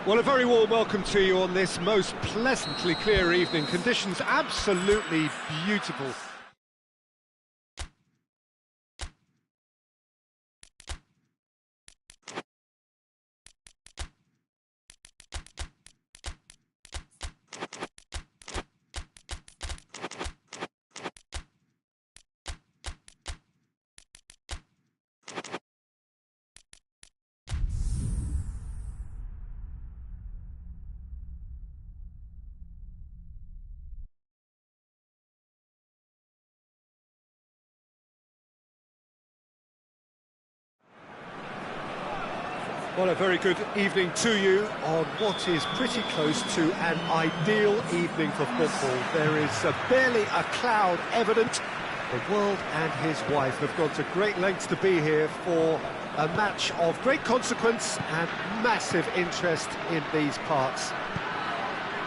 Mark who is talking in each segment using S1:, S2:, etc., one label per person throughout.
S1: Well, a very warm welcome to you on this most pleasantly clear evening. Conditions absolutely beautiful. Well, a very good evening to you on what is pretty close to an ideal evening for football. There is barely a cloud evident. The world and his wife have gone to great lengths to be here for a match of great consequence and massive interest in these parts.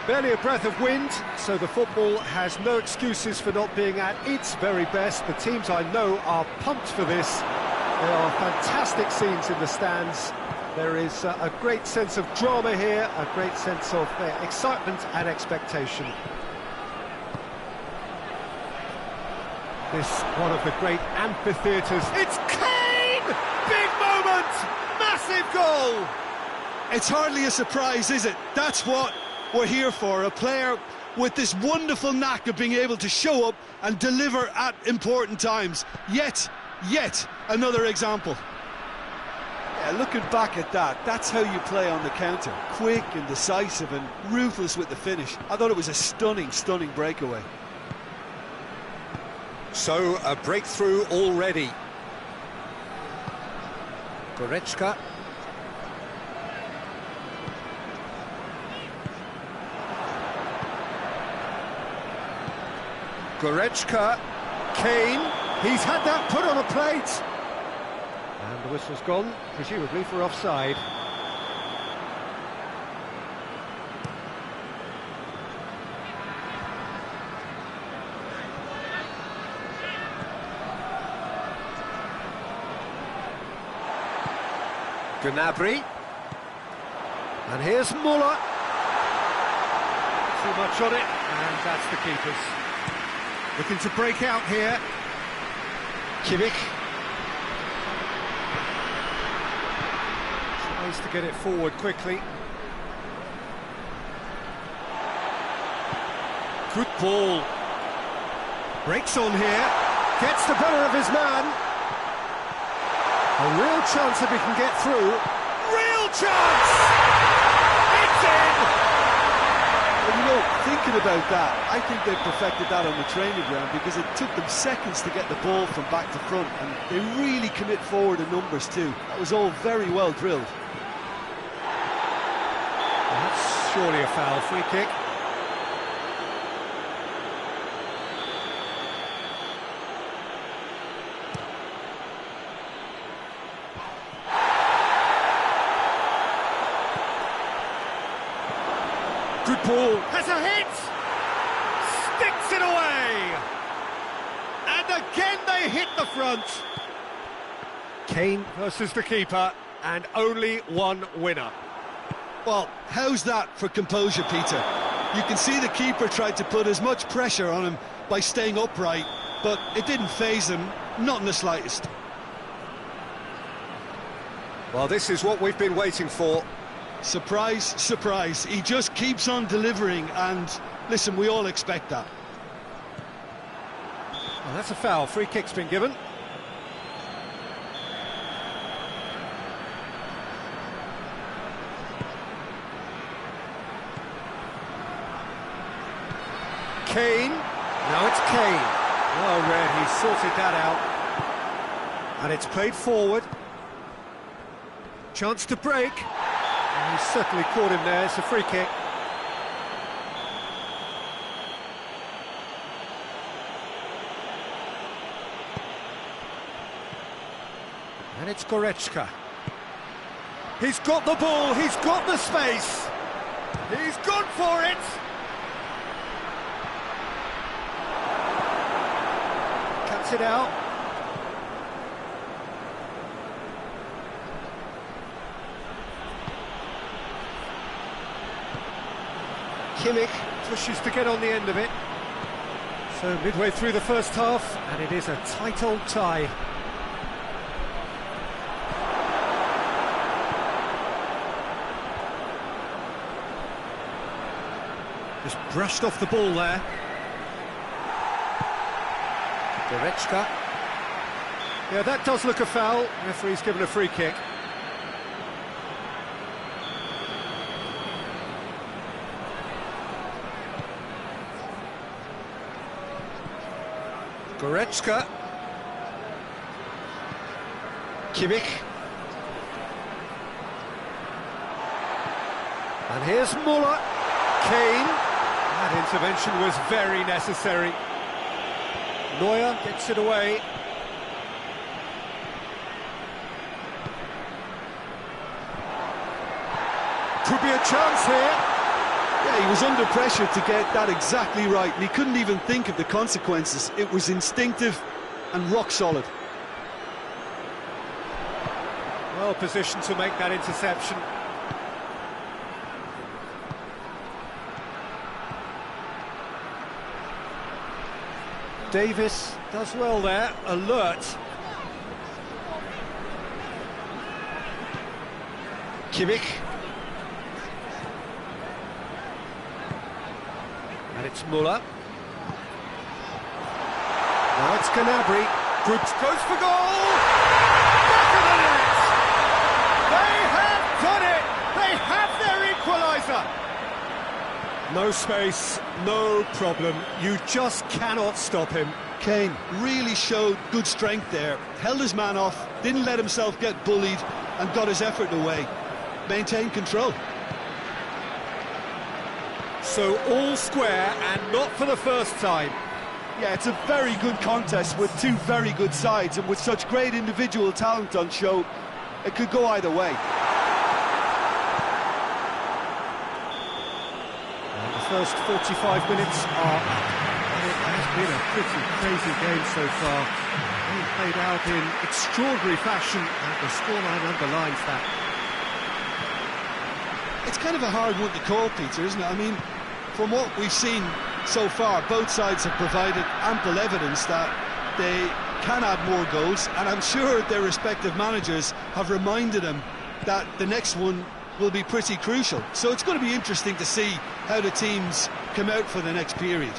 S1: Barely a breath of wind, so the football has no excuses for not being at its very best. The teams I know are pumped for this. There are fantastic scenes in the stands. There is a great sense of drama here, a great sense of excitement and expectation. This one of the great amphitheatres. It's Kane! Big moment! Massive goal!
S2: It's hardly a surprise, is it? That's what we're here for, a player with this wonderful knack of being able to show up and deliver at important times. Yet another example.
S3: Yeah, looking back at that, that's how you play on the counter. Quick and decisive and ruthless with the finish. I thought it was a stunning breakaway.
S1: So, a breakthrough already. Goretzka. Goretzka. Kane. He's had that put on a plate. And the whistle's gone, presumably for offside. Gnabry. And here's Muller. Too much on it, and that's the keepers. Looking to break out here. Kimmich. Tries to get it forward quickly. Good ball. Breaks on here. Gets the better of his man. A real chance if he can get through. Real chance! It's in!
S3: Well, you know, thinking about that, I think they perfected that on the training ground because it took them seconds to get the ball from back to front, and they really commit forward in numbers too. That was all very well drilled.
S1: That's surely a foul. Free kick. Good ball. Has a hit! Sticks it away! And again they hit the front. Kane versus the keeper, and only one winner.
S2: Well, how's that for composure, Peter? You can see the keeper tried to put as much pressure on him by staying upright, but it didn't faze him, not in the slightest.
S1: Well, this is what we've been waiting for.
S2: Surprise, surprise. He just keeps on delivering, and listen, we all expect that.
S1: Well, that's a foul. Free kick's been given. Kane. Now it's Kane. Well read, he's sorted that out. And it's played forward. Chance to break. And he's certainly caught him there. It's a free kick. And it's Goretzka. He's got the ball, he's got the space. He's gone for it. Cuts it out. Kimmich pushes to get on the end of it. So midway through the first half, and it is a tight old tie. Just brushed off the ball there. Goretzka. Yeah, that does look a foul. Referee's given a free kick. Goretzka. Kimmich. And here's Muller. Kane. That intervention was very necessary. Neuer gets it away. Could be a chance here.
S2: Yeah, he was under pressure to get that exactly right, and he couldn't even think of the consequences. It was instinctive and rock solid.
S1: Well positioned to make that interception. Davis does well there, alert. Kimmich. And it's Muller. Now it's Gnabry. Good, goes for goal! Back of the net! They have done it! They have their equaliser! No space, no problem. You just cannot stop him.
S2: Kane really showed good strength there. Held his man off, didn't let himself get bullied, and got his effort away. Maintained control.
S1: So all square, and not for the first time.
S2: Yeah, it's a very good contest with two very good sides, and with such great individual talent on show, it could go either way.
S1: And the first 45 minutes are up. And it has been a pretty crazy game so far. They played out in extraordinary fashion, and the scoreline underlines that.
S2: It's kind of a hard one to call, Peter, isn't it? I mean, from what we've seen so far, both sides have provided ample evidence that they can add more goals, and I'm sure their respective managers have reminded them that the next one will be pretty crucial. So it's going to be interesting to see how the teams come out for the next period.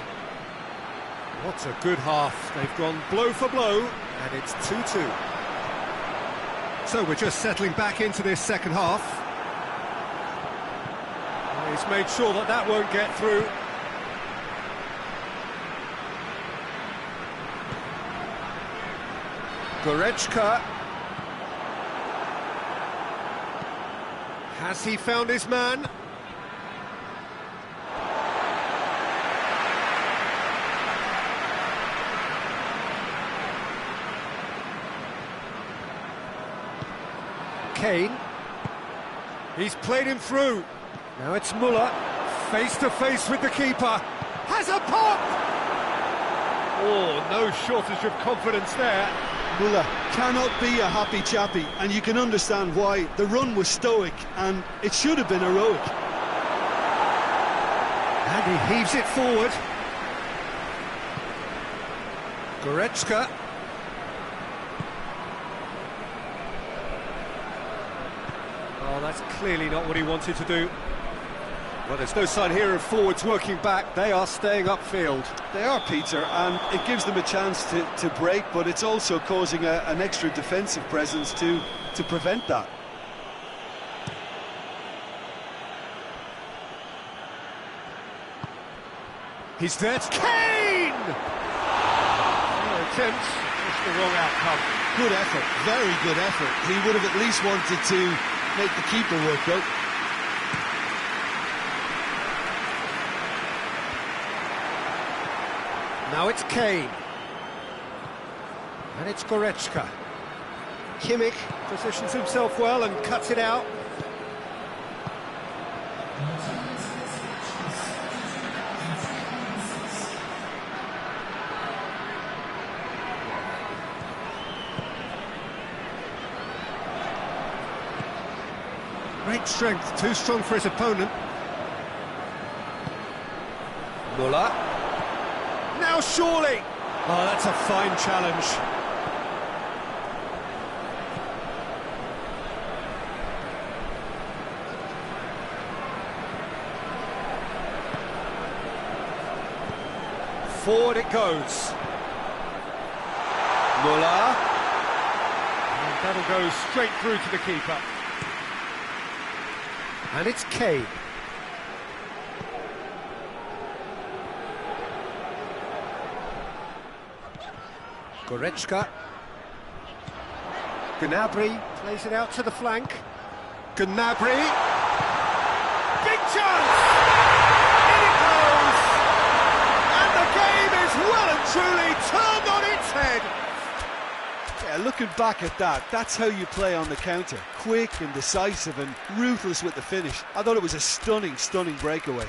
S1: What a good half. They've gone blow for blow, and it's 2-2. So we're just settling back into this second half. He's made sure that that won't get through. Goretzka. Has he found his man? Kane. He's played him through. Now it's Muller, face to face with the keeper. Has a pop! Oh, no shortage of confidence there.
S2: Muller cannot be a happy chappy, and you can understand why. The run was stoic, and it should have been heroic.
S1: And he heaves it forward. Goretzka. Oh, that's clearly not what he wanted to do. Well, there's no sign here of forwards working back. They are staying upfield.
S2: They are, Peter, and it gives them a chance to break, but it's also causing an extra defensive presence to prevent that.
S1: He's there. Kane! No attempt, just the wrong outcome.
S2: Good effort, very good effort. He would have at least wanted to make the keeper work out.
S1: Now it's Kane. And it's Goretzka. Kimmich positions himself well and cuts it out. Great strength, too strong for his opponent. Muller. Now surely! Oh, that's a fine challenge. Forward it goes. Muller. And that'll go straight through to the keeper. And it's Kane. Goretzka. Gnabry plays it out to the flank. Gnabry. Big chance! In it goes! And the game is well and truly turned on its head.
S3: Yeah, looking back at that, that's how you play on the counter. Quick and decisive and ruthless with the finish. I thought it was a stunning, stunning breakaway.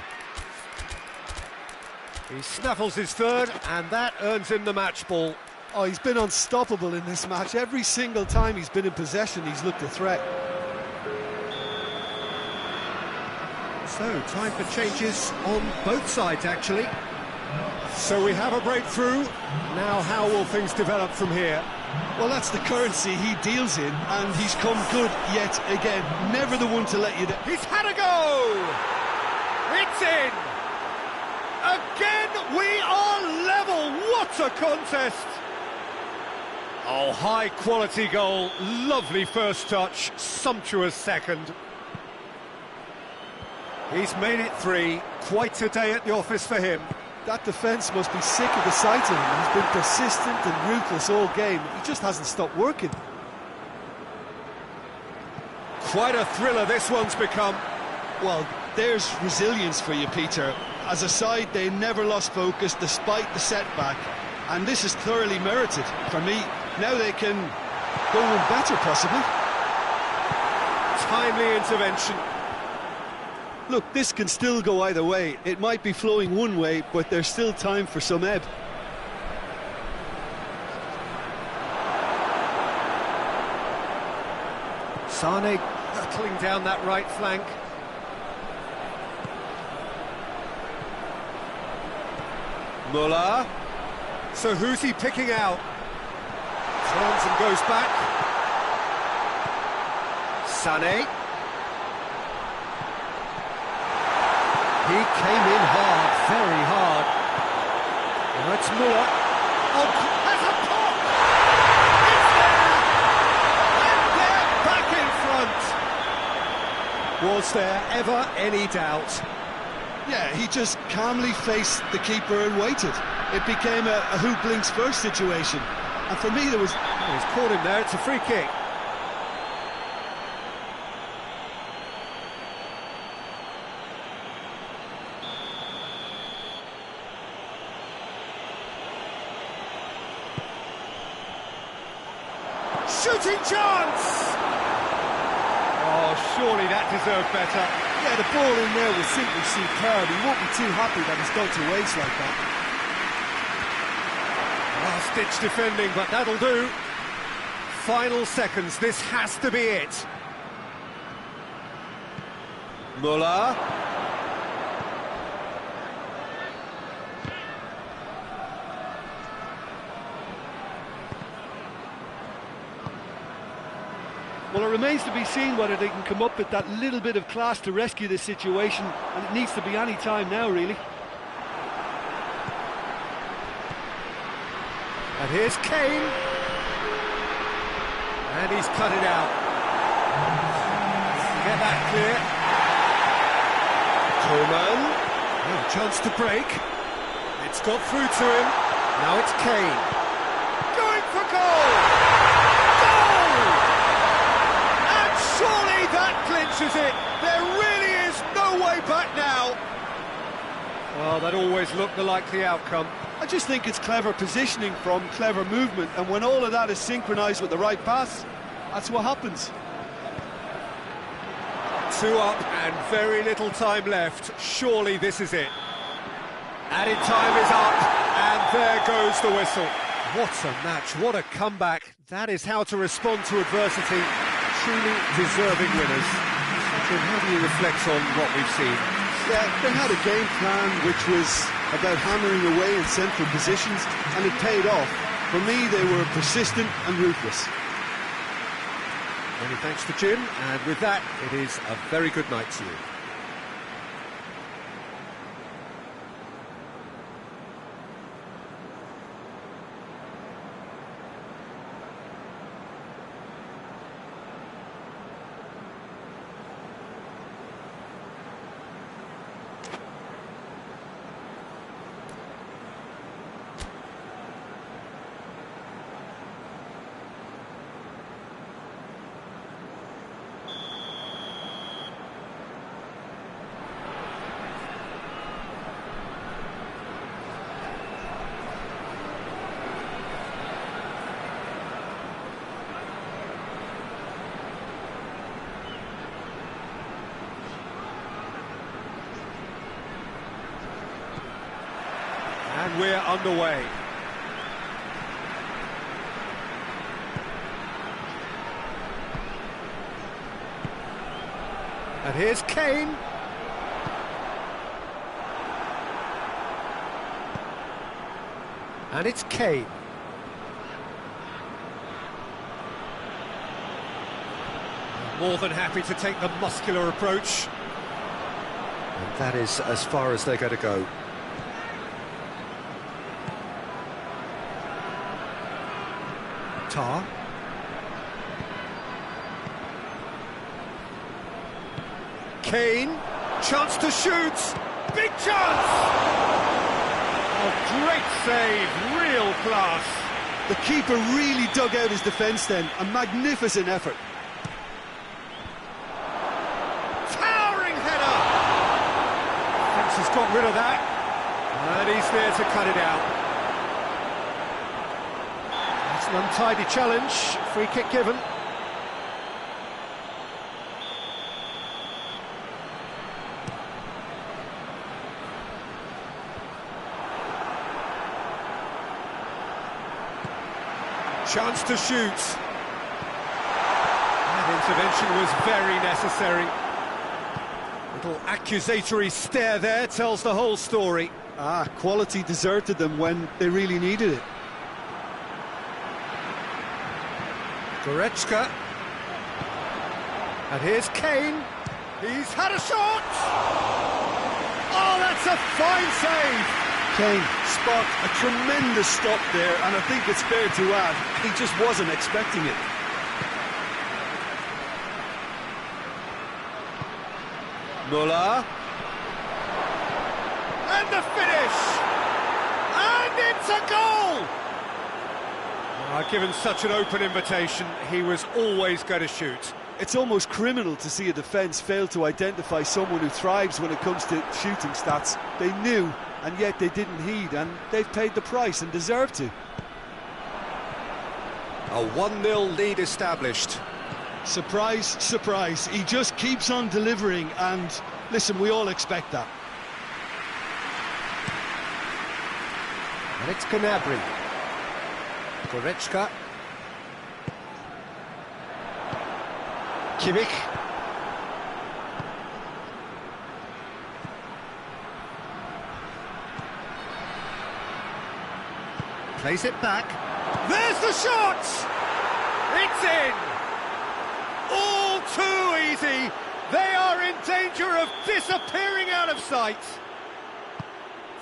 S1: He snaffles his third, and that earns him the match ball.
S3: Oh, he's been unstoppable in this match. Every single time he's been in possession, he's looked a threat.
S1: So, time for changes on both sides, actually. So we have a breakthrough. Now, how will things develop from here?
S3: Well, that's the currency he deals in, and he's come good yet again. Never the one to let you down.
S1: He's had a go! It's in! Again, we are level! What a contest! Oh, high-quality goal. Lovely first touch. Sumptuous second. He's made it 3. Quite a day at the office for him.
S3: That defence must be sick of the sight of him. He's been persistent and ruthless all game. He just hasn't stopped working.
S1: Quite a thriller this one's become.
S3: Well, there's resilience for you, Peter. As a side, they never lost focus despite the setback. And this is thoroughly merited. For me, now they can go one better, possibly.
S1: Timely intervention.
S3: Look, this can still go either way. It might be flowing one way, but there's still time for some ebb.
S1: Sane hurtling down that right flank. Muller. So who's he picking out? Turns and goes back. Sane. He came in hard, very hard. Now it's Muller. Oh, has a pop! It's there! And they're back in front. Was there ever any doubt?
S3: Yeah, he just calmly faced the keeper and waited. It became a who blinks first situation. And for me, there was...
S1: Oh, he's caught him there, it's a free kick. Shooting chance! Oh, surely that deserved better.
S3: Yeah, the ball in there was simply superb. He won't be too happy that it's gone to waste like that.
S1: Last-ditch defending, but that'll do. Final seconds, this has to be it. Muller.
S3: Well, it remains to be seen whether they can come up with that little bit of class to rescue this situation, and it needs to be any time now, really.
S1: And here's Kane. And he's cut it out. Get that clear. Coleman. Oh, chance to break. It's got through to him. Now it's Kane. Going for goal! Goal! And surely that clinches it. There really is no way back now. Well, that always looked the likely outcome.
S3: I just think it's clever positioning from clever movement, and when all of that is synchronised with the right pass, that's what happens.
S1: 2 up and very little time left. Surely this is it. Added time is up, and there goes the whistle. What a match, what a comeback. That is how to respond to adversity. Truly deserving winners. Jim, how do you reflect on what we've seen?
S3: Yeah, they had a game plan which was about hammering away in central positions, and it paid off. For me, they were persistent and ruthless.
S1: Many thanks to Jim, and with that, it is a very good night to you. And we're underway. And here's Kane. And it's Kane. More than happy to take the muscular approach. And that is as far as they're going to go. Tar. Kane, chance to shoot, big chance! Oh, great save, real class.
S3: The keeper really dug out his defence then, a magnificent effort.
S1: Towering header! Thinks he's got rid of that, and he's there to cut it out. An untidy challenge, free kick given. Chance to shoot. That intervention was very necessary. Little accusatory stare there tells the whole story.
S3: Quality deserted them when they really needed it.
S1: Goretzka. And here's Kane. He's had a shot! Oh, that's a fine save!
S3: Kane, spot a tremendous stop there, and I think it's fair to add, he just wasn't expecting it.
S1: Muller. And the finish! And it's a goal! Given such an open invitation, he was always going to shoot.
S3: It's almost criminal to see a defence fail to identify someone who thrives when it comes to shooting stats. They knew, and yet they didn't heed, and they've paid the price and deserve to.
S1: A 1-0 lead established.
S2: Surprise, surprise. He just keeps on delivering, and listen, we all expect that.
S1: And it's Gnabry. Goretzka. Kimmich. Plays it back. There's the shot! It's in! All too easy. They are in danger of disappearing out of sight.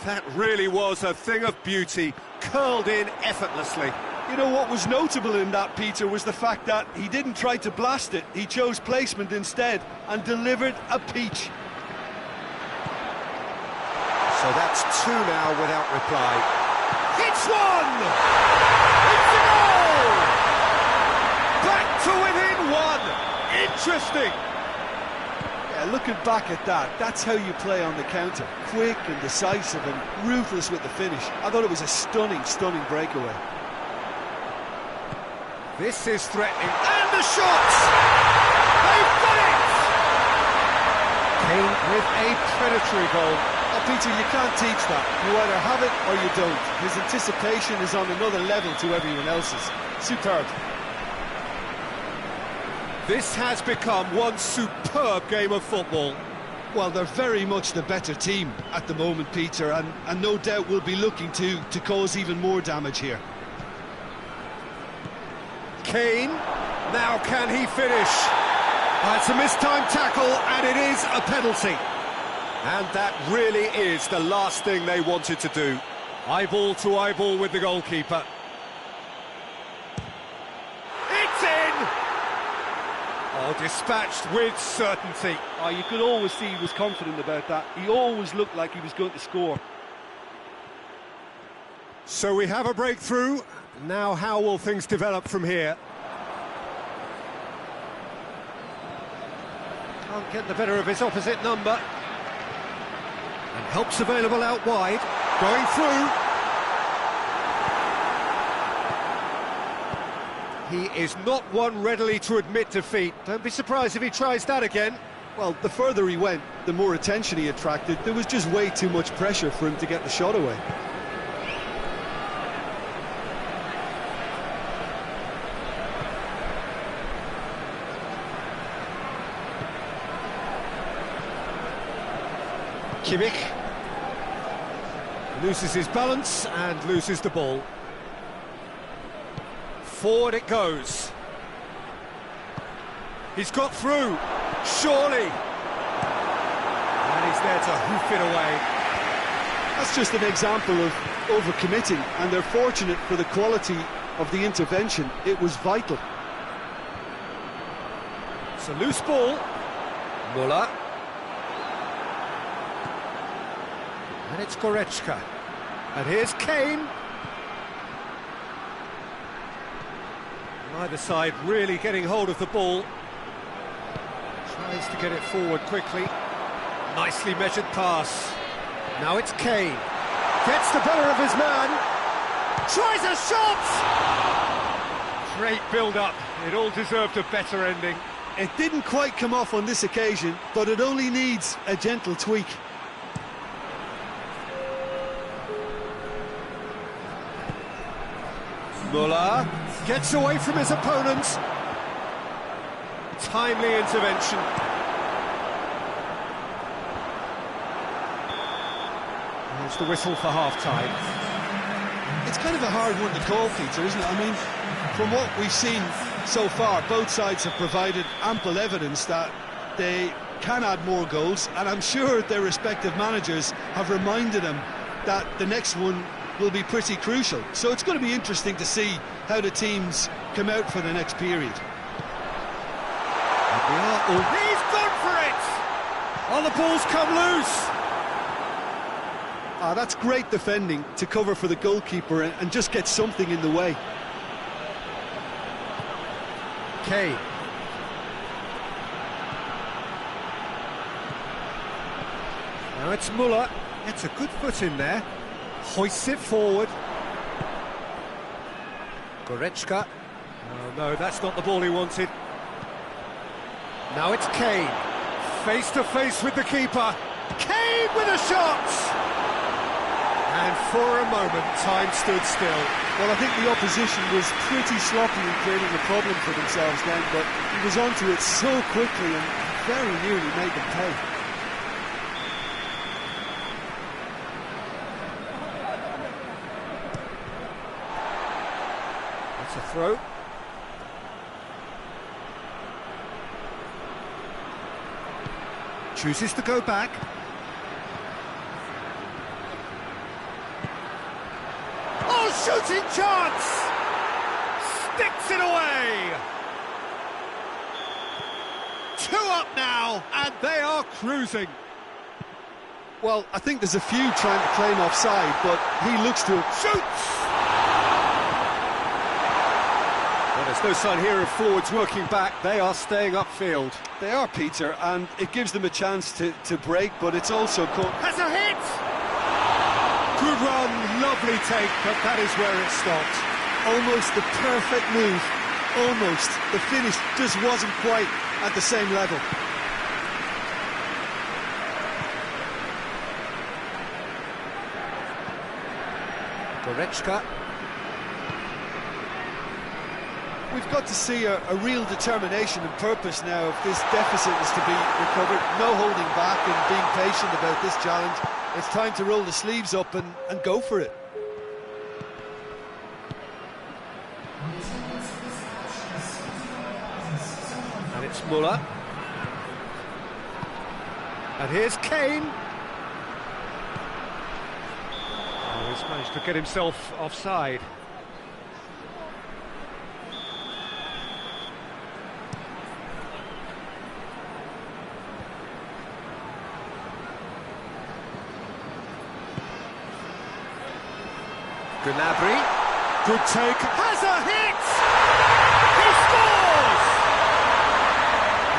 S1: That really was a thing of beauty, curled in effortlessly.
S3: You know what was notable in that, Peter, was the fact that he didn't try to blast it. He chose placement instead and delivered a peach.
S1: So that's two now without reply. Hits one! It's a goal! Back to within one! Interesting!
S3: Yeah, looking back at that, that's how you play on the counter. Quick and decisive and ruthless with the finish. I thought it was a stunning, stunning breakaway.
S1: This is threatening, and the shot! They've got it! Kane with a predatory goal.
S3: Oh, Peter, you can't teach that. You either have it or you don't. His anticipation is on another level to everyone else's. Superb.
S1: This has become one superb game of football.
S2: Well, they're very much the better team at the moment, Peter, and no doubt will be looking to cause even more damage here.
S1: Kane, now can he finish? It's a mistimed tackle and it is a penalty. And that really is the last thing they wanted to do. Eyeball to eyeball with the goalkeeper. It's in! Oh, dispatched with certainty.
S3: Oh, you could always see he was confident about that. He always looked like he was going to score.
S1: So we have a breakthrough. Now how will things develop from here? Can't get the better of his opposite number. And help's available out wide. Going through. He is not one readily to admit defeat. Don't be surprised if he tries that again.
S2: Well, the further he went, the more attention he attracted. There was just way too much pressure for him to get the shot away.
S1: Kimmich loses his balance and loses the ball. Forward it goes. He's got through, surely. And he's there to hoof it away.
S2: That's just an example of overcommitting, and they're fortunate for the quality of the intervention. It was vital.
S1: It's a loose ball. Muller. And it's Goretzka. And here's Kane. Neither side really getting hold of the ball. Tries to get it forward quickly. Nicely measured pass. Now it's Kane. Gets the better of his man. Tries a shot! Great build-up. It all deserved a better ending.
S2: It didn't quite come off on this occasion, but it only needs a gentle tweak.
S1: Muller gets away from his opponent. Timely intervention. There's the whistle for half-time.
S2: It's kind of a hard one to call, Peter, isn't it? I mean, from what we've seen so far, both sides have provided ample evidence that they can add more goals, and I'm sure their respective managers have reminded them that the next one will be pretty crucial. So it's going to be interesting to see how the teams come out for the next period.
S1: He's gone for it! Oh, the ball's come loose!
S2: That's great defending to cover for the goalkeeper and just get something in the way.
S1: Kane. Now it's Muller. It's a good foot in there. Hoists it forward. Goretzka. Oh no, that's not the ball he wanted. Now it's Kane. Face to face with the keeper. Kane with a shot! And for a moment, time stood still.
S3: Well, I think the opposition was pretty sloppy in creating a problem for themselves then, but he was onto it so quickly and very nearly made them pay.
S1: That's a throw. Chooses to go back. Oh, shooting chance! Sticks it away! 2 up now, and they are cruising.
S2: Well, I think there's a few trying to claim offside, but he looks to have...
S1: Shoots! Well, there's no sign here of forwards working back. They are staying upfield.
S2: They are, Peter, and it gives them a chance to break, but it's also caught...
S1: Has a hit! Good run, lovely take, but that is where it stopped.
S2: Almost the perfect move. Almost. The finish just wasn't quite at the same level.
S1: Goretzka.
S3: we've got to see a real determination and purpose now if this deficit is to be recovered. No holding back and being patient about this challenge. It's time to roll the sleeves up and go for it.
S1: And it's Muller. And here's Kane. Oh, he's managed to get himself offside. Gnabry, good take, has a hit! He scores!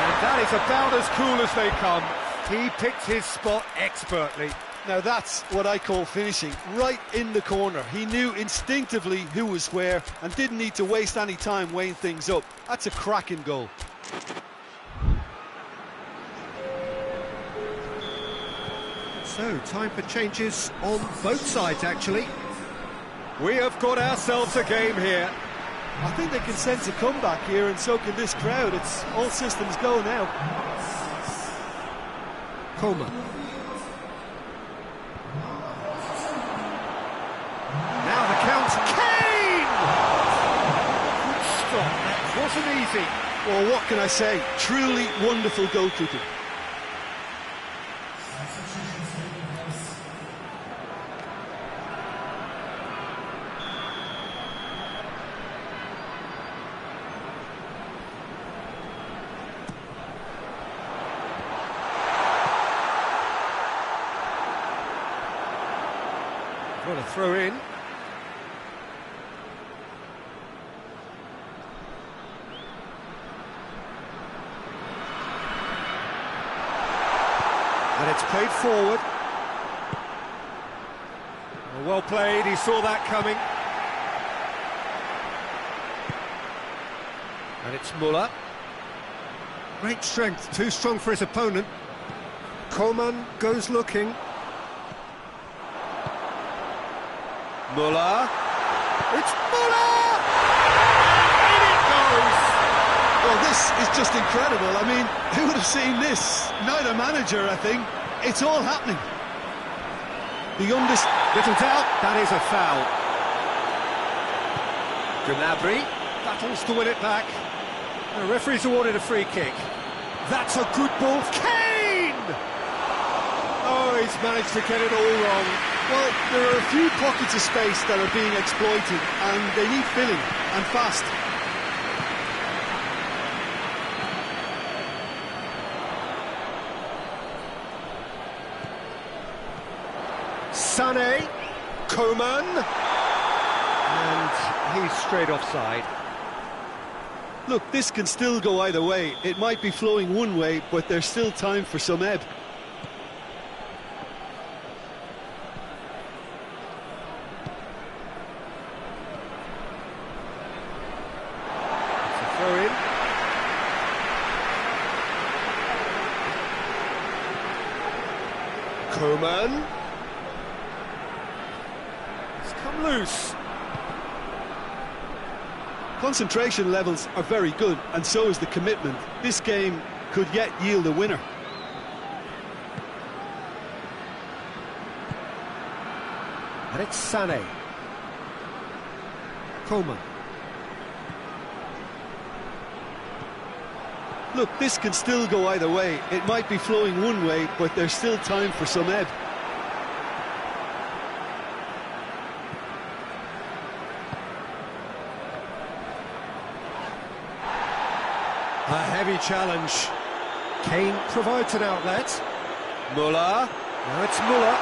S1: And that is about as cool as they come. He picked his spot expertly.
S3: Now that's what I call finishing, right in the corner. He knew instinctively who was where and didn't need to waste any time weighing things up. That's a cracking goal.
S1: So, time for changes on both sides, actually. We have got ourselves a game here.
S3: I think they can sense a comeback here, and so can this crowd. It's all systems go now.
S1: Coleman. Now the count. Kane! Good stop. That wasn't easy.
S3: Well, what can I say? Truly wonderful goalkeeping.
S1: Got a throw in. And it's played forward. Well played, he saw that coming. And it's Muller. Great strength, too strong for his opponent. Coleman goes looking. Muller. It's Muller! And in it goes!
S3: Well, this is just incredible. I mean, who would have seen this? Neither manager, I think. It's all happening.
S1: Little doubt, that is a foul. Gnabry battles to win it back. The referee's awarded a free kick. That's a good ball. Kane! Oh, he's managed to get it all wrong.
S3: Well, there are a few pockets of space that are being exploited, and they need filling, and fast.
S1: Sané, Coman, and he's straight offside.
S3: Look, this can still go either way. It might be flowing one way, but there's still time for some ebb.
S1: Throw in. Coman. It's come loose.
S3: Concentration levels are very good, and so is the commitment. This game could yet yield a winner.
S1: And it's Sané. Coleman.
S3: Look, this can still go either way. It might be flowing one way, but there's still time for some ebb.
S1: A heavy challenge. Kane provides an outlet. Muller. Now it's Muller.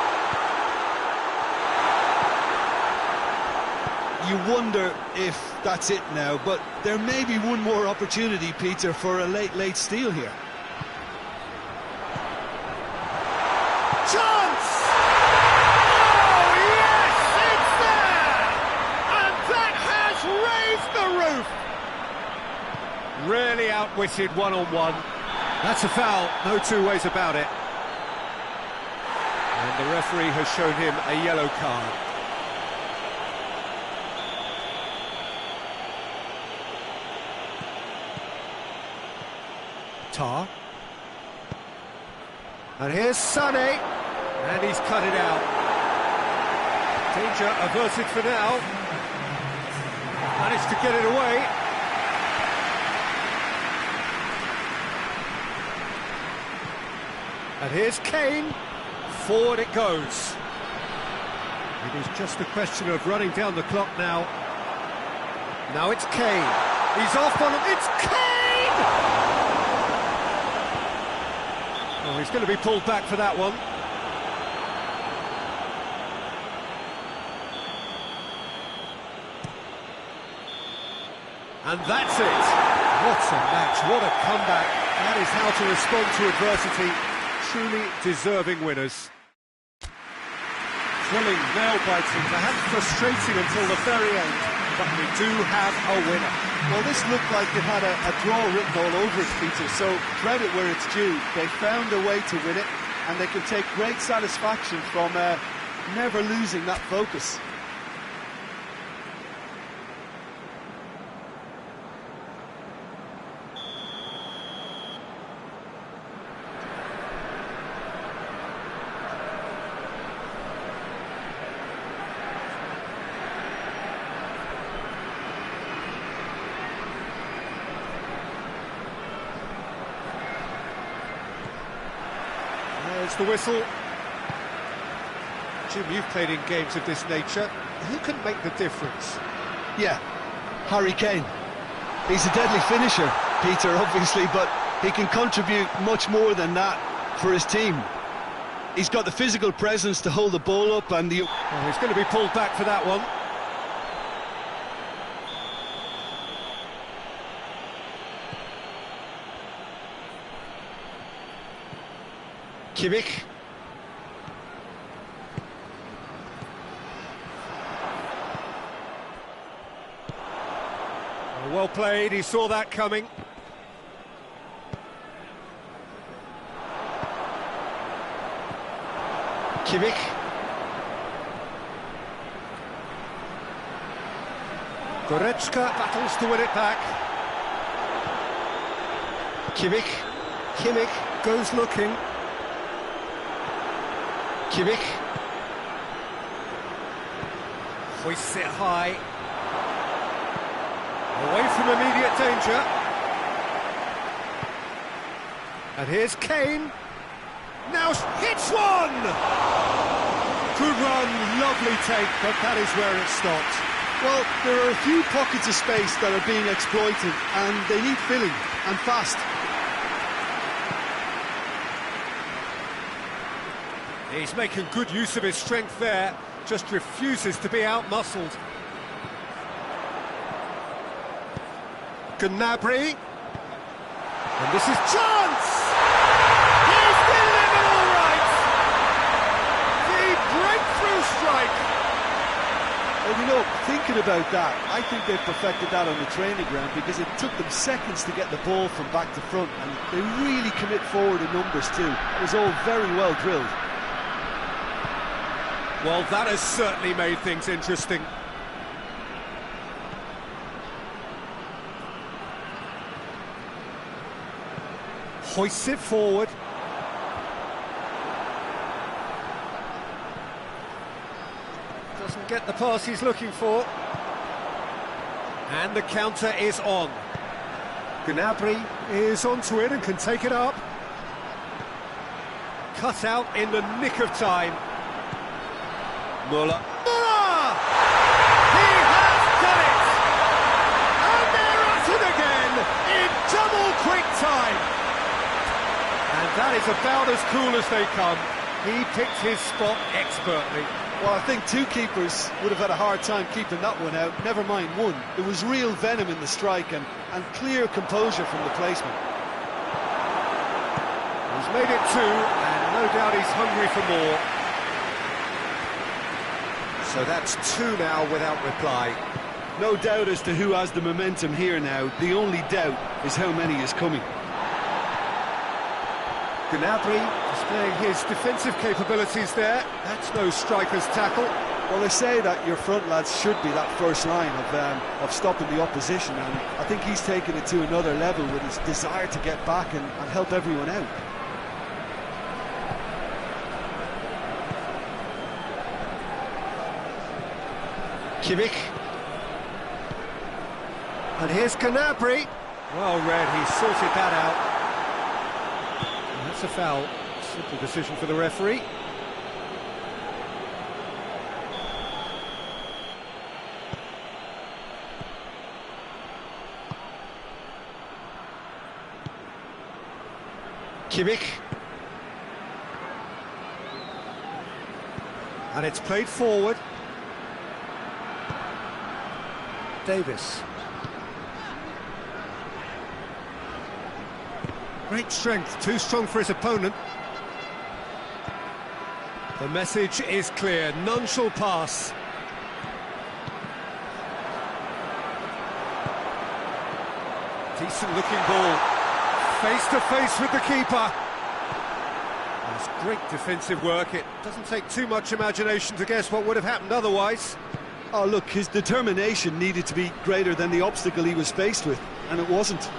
S3: You wonder if that's it now, but there may be one more opportunity, Peter, for a late steal here.
S1: Chance! Oh, yes, it's there! And that has raised the roof! Really outwitted one-on-one. That's a foul, no two ways about it. And the referee has shown him a yellow card. Tar. And here's Sané, and he's cut it out. Danger averted for now. Managed to get it away. And here's Kane. Forward it goes. It is just a question of running down the clock now. Now it's Kane. He's off on him. It's Kane! Oh, he's going to be pulled back for that one. And that's it. What a match, what a comeback. That is how to respond to adversity. Truly deserving winners. Thrilling, nail-biting, perhaps frustrating until the very end, but we do have a winner.
S3: Well, this looked like it had a draw written all over it, Peter, so credit where it's due. They found a way to win it, and they can take great satisfaction from never losing that focus.
S1: There's the whistle. Jim, you've played in games of this nature. Who can make the difference?
S3: Yeah, Harry Kane. He's a deadly finisher, Peter, obviously, but he can contribute much more than that for his team. He's got the physical presence to hold the ball up and the...
S1: Oh, he's going to be pulled back for that one. Kimmich. Oh, well played, he saw that coming. Kimmich. Goretzka battles to win it back. Kimmich goes looking. Kimmich hoists it high, away from immediate danger. And here's Kane, now hits one! Good run, lovely take, but that is where it stopped.
S3: Well, there are a few pockets of space that are being exploited, and they need filling, and fast.
S1: He's making good use of his strength there, just refuses to be out-muscled. Gnabry. And this is chance! He's delivered all right! The breakthrough strike!
S3: Well, you know, thinking about that, I think they've perfected that on the training ground because it took them seconds to get the ball from back to front, and they really commit forward in numbers too. It was all very well drilled.
S1: Well, that has certainly made things interesting. Hoists it forward. Doesn't get the pass he's looking for. And the counter is on. Gnabry is onto it and can take it up. Cut out in the nick of time. Müller. Müller! He has done it! And they're at it again in double quick time. And that is about as cool as they come. He picked his spot expertly.
S3: Well, I think two keepers would have had a hard time keeping that one out, never mind one. There was real venom in the strike and clear composure from the placement.
S1: He's made it two, and no doubt he's hungry for more. So that's two now without reply.
S3: No doubt as to who has the momentum here now. The only doubt is how many is coming.
S1: Gnabry displaying his defensive capabilities there. That's no striker's tackle.
S3: Well, they say that your front lads should be that first line of stopping the opposition, and I think he's taken it to another level with his desire to get back and help everyone out.
S1: Kimmich. And here's Gnabry. Well read, he sorted that out. And that's a foul. Simple decision for the referee. Kimmich. And it's played forward. Davis. Great strength, too strong for his opponent. The message is clear, none shall pass. Decent looking ball. Face to face with the keeper. That's great defensive work. It doesn't take too much imagination to guess what would have happened otherwise.
S3: Oh, look, his determination needed to be greater than the obstacle he was faced with, and it wasn't.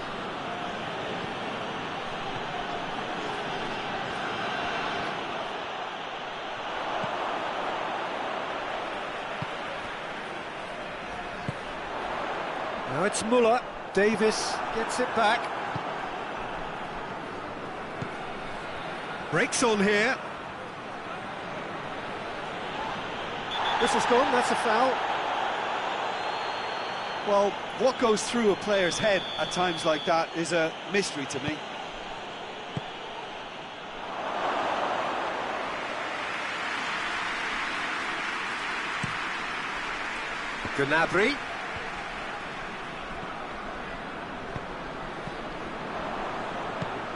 S1: Now it's Muller. Davis gets it back. Breaks on here. Whistle's gone, that's a foul.
S3: Well, what goes through a player's head at times like that is a mystery to me.
S1: Gnabry.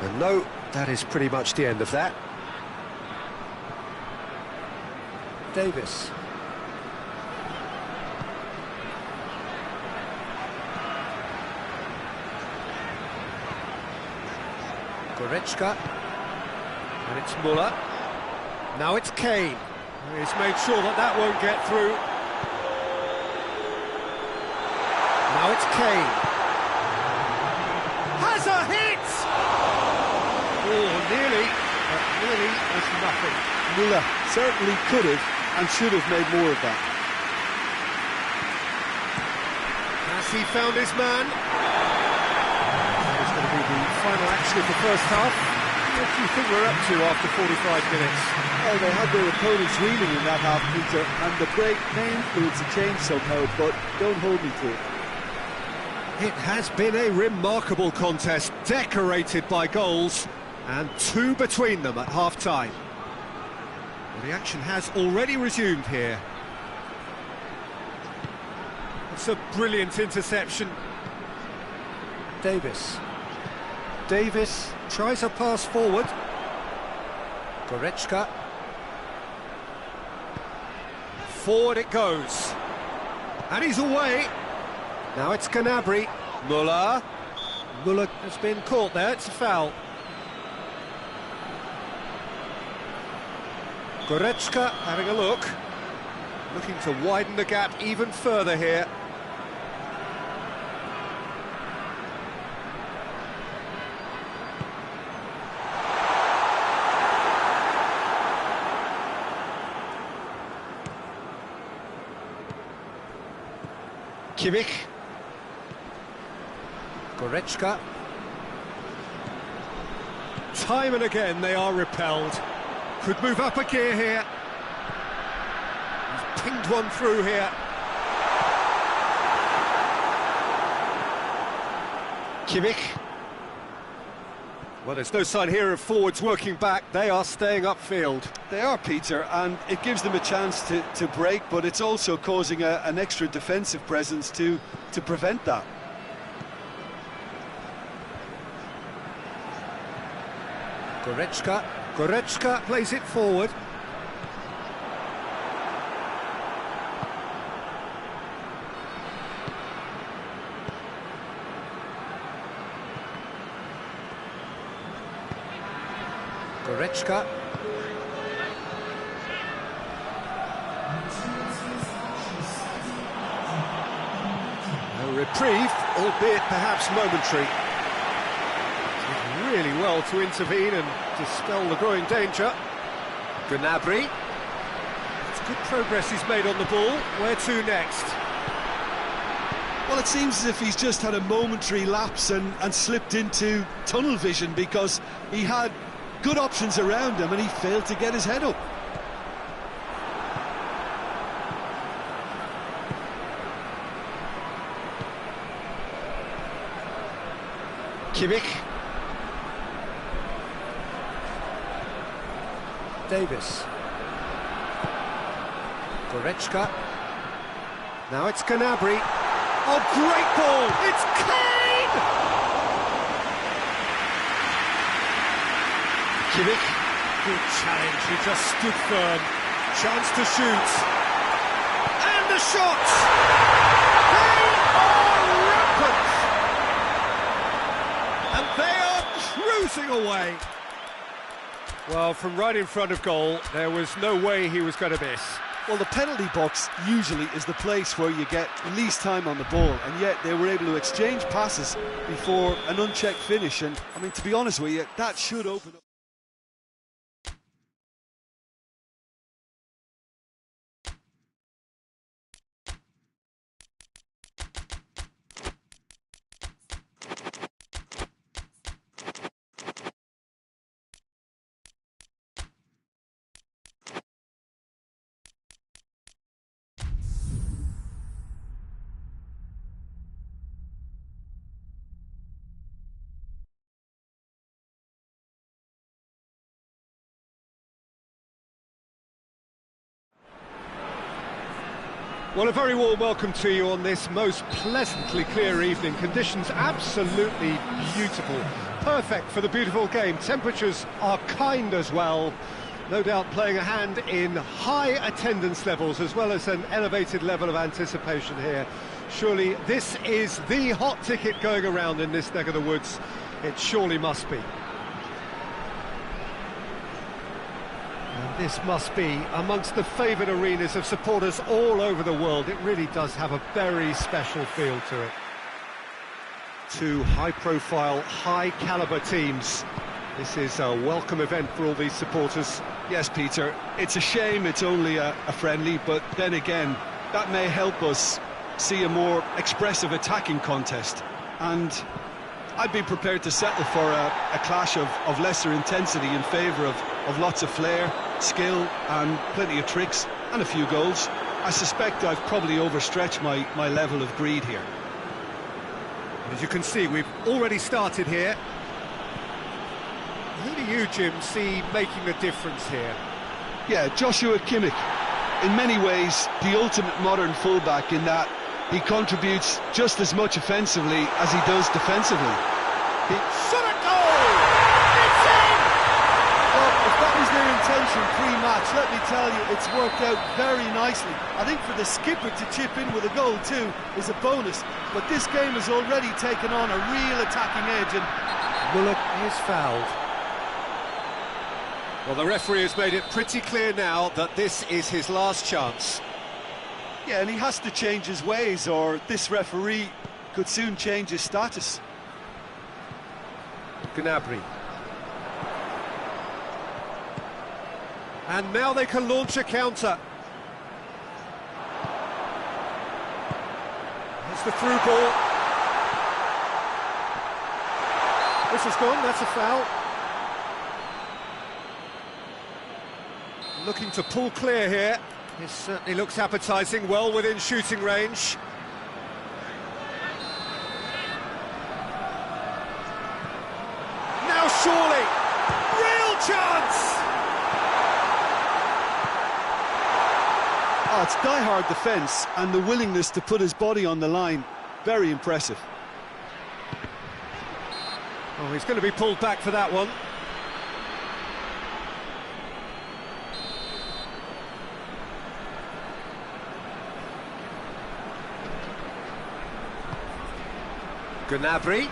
S1: And no, that is pretty much the end of that. Davis. Goretzka. And it's Muller. Now it's Kane. He's made sure that that won't get through. Now it's Kane. Has a hit! Oh, nearly, but nearly was nothing.
S3: Muller certainly could have and should have made more of that.
S1: Has he found his man? That is going to be the final action of the first half. What do you think we're up to after 45 minutes?
S3: Well, they had their opponents reeling in that half, Peter, and the break may influence a change somehow, but don't hold me to it.
S1: It has been a remarkable contest, decorated by goals, and two between them at half-time. Well, the action has already resumed here. It's a brilliant interception. Davis. Davis tries a pass forward. Goretzka. Forward it goes. And he's away. Now it's Gnabry. Muller. Muller has been caught there, it's a foul. Goretzka having a look. Looking to widen the gap even further here. Kimmich. Goretzka. Time and again they are repelled. Could move up a gear here. He's pinged one through here. Kimmich. Well, there's no sign here of forwards working back. They are staying upfield.
S3: They are, Peter, and it gives them a chance to break, but it's also causing an extra defensive presence to prevent that.
S1: Goretzka. Goretzka plays it forward. Goretzka. reprieve, albeit perhaps momentary. Did really well to intervene and dispel the growing danger. Gnabry. It's good progress he's made on the ball. Where to next?
S2: Well, it seems as if he's just had a momentary lapse and slipped into tunnel vision, because he had good options around him and he failed to get his head up.
S1: Kimmich. Davis. Goretzka. Now it's Gnabry. Oh, great ball! It's Kane! Kimmich. Good challenge, he just stood firm. Chance to shoot. And the shot! They are rampant! And they are cruising away. Well, from right in front of goal, there was no way he was going to miss.
S3: Well, the penalty box usually is the place where you get least time on the ball, and yet they were able to exchange passes before an unchecked finish. And I mean, to be honest with you, that should open up.
S1: Well, a very warm welcome to you on this most pleasantly clear evening. Conditions absolutely beautiful. Perfect for the beautiful game. Temperatures are kind as well. No doubt playing a hand in high attendance levels as well as an elevated level of anticipation here. Surely this is the hot ticket going around in this neck of the woods. It surely must be. This must be amongst the favoured arenas of supporters all over the world. It really does have a very special feel to it. Two high-profile, high-calibre teams. This is a welcome event for all these supporters.
S2: Yes, Peter, it's a shame it's only a friendly, but then again, that may help us see a more expressive attacking contest. And I'd be prepared to settle for a clash of lesser intensity in favour of lots of flair, skill and plenty of tricks and a few goals. I suspect I've probably overstretched my level of greed here.
S1: As you can see, we've already started here. Who do you, Jim, see making the difference here?
S2: Yeah, Joshua Kimmich. In many ways, the ultimate modern fullback in that he contributes just as much offensively as he does defensively.
S1: He shot a goal! It's in!
S3: Well, if that was their intention pre-match, let me tell you, it's worked out very nicely. I think for the skipper to chip in with a goal too is a bonus, but this game has already taken on a real attacking edge, and
S1: Muller is fouled. Well, the referee has made it pretty clear now that this is his last chance.
S3: yeah, and he has to change his ways, or this referee could soon change his status.
S1: Gnabry. And now they can launch a counter. It's the through ball. This is gone, that's a foul. Looking to pull clear here. This certainly looks appetising, well within shooting range. Now surely, real chance!
S3: Oh, it's die-hard defence and the willingness to put his body on the line. Very impressive.
S1: Oh, he's going to be pulled back for that one. Gnabry.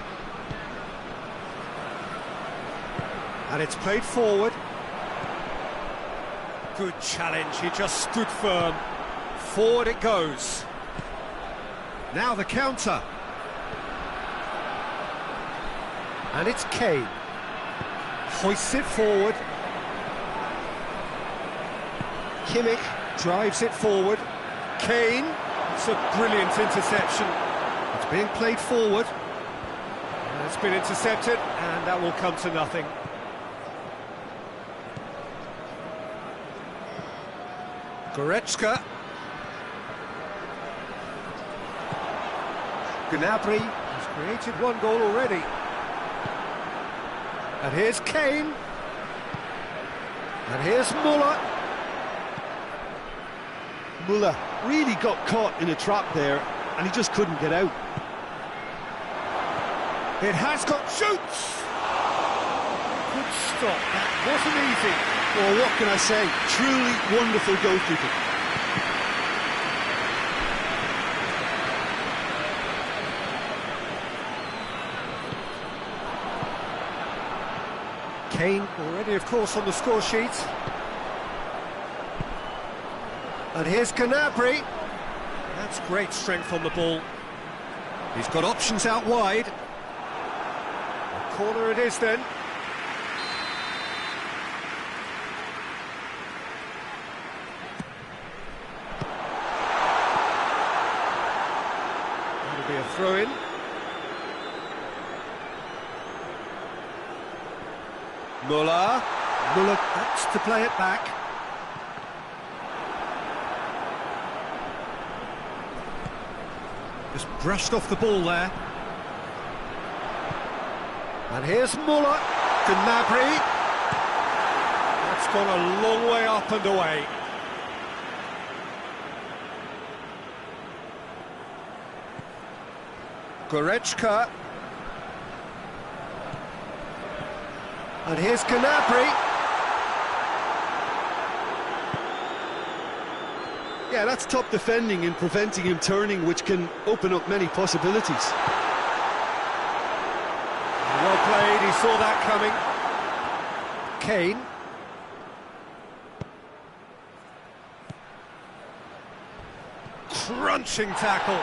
S1: And it's played forward. Good challenge, he just stood firm. Forward it goes. Now the counter. And it's Kane. Hoists it forward. Kimmich drives it forward. Kane. It's a brilliant interception. It's being played forward. And it's been intercepted, and that will come to nothing. Goretzka. Gnabry has created one goal already. And here's Kane. And here's Muller.
S3: Muller really got caught in a trap there, and he just couldn't get out.
S1: It has got shoots. Good stop. That wasn't easy.
S3: Well, what can I say? Truly wonderful goalkeeping.
S1: Kane already, of course, on the score sheet. And here's Gnabry. That's great strength on the ball. He's got options out wide. A corner it is then. That'll be a throw-in. Muller that's to play it back. Just brushed off the ball there. And here's Muller. Gnabry. That's gone a long way up and away. Goretzka. And here's Gnabry.
S3: Yeah, that's top defending and preventing him turning, which can open up many possibilities.
S1: Well played, he saw that coming. Kane. Crunching tackle.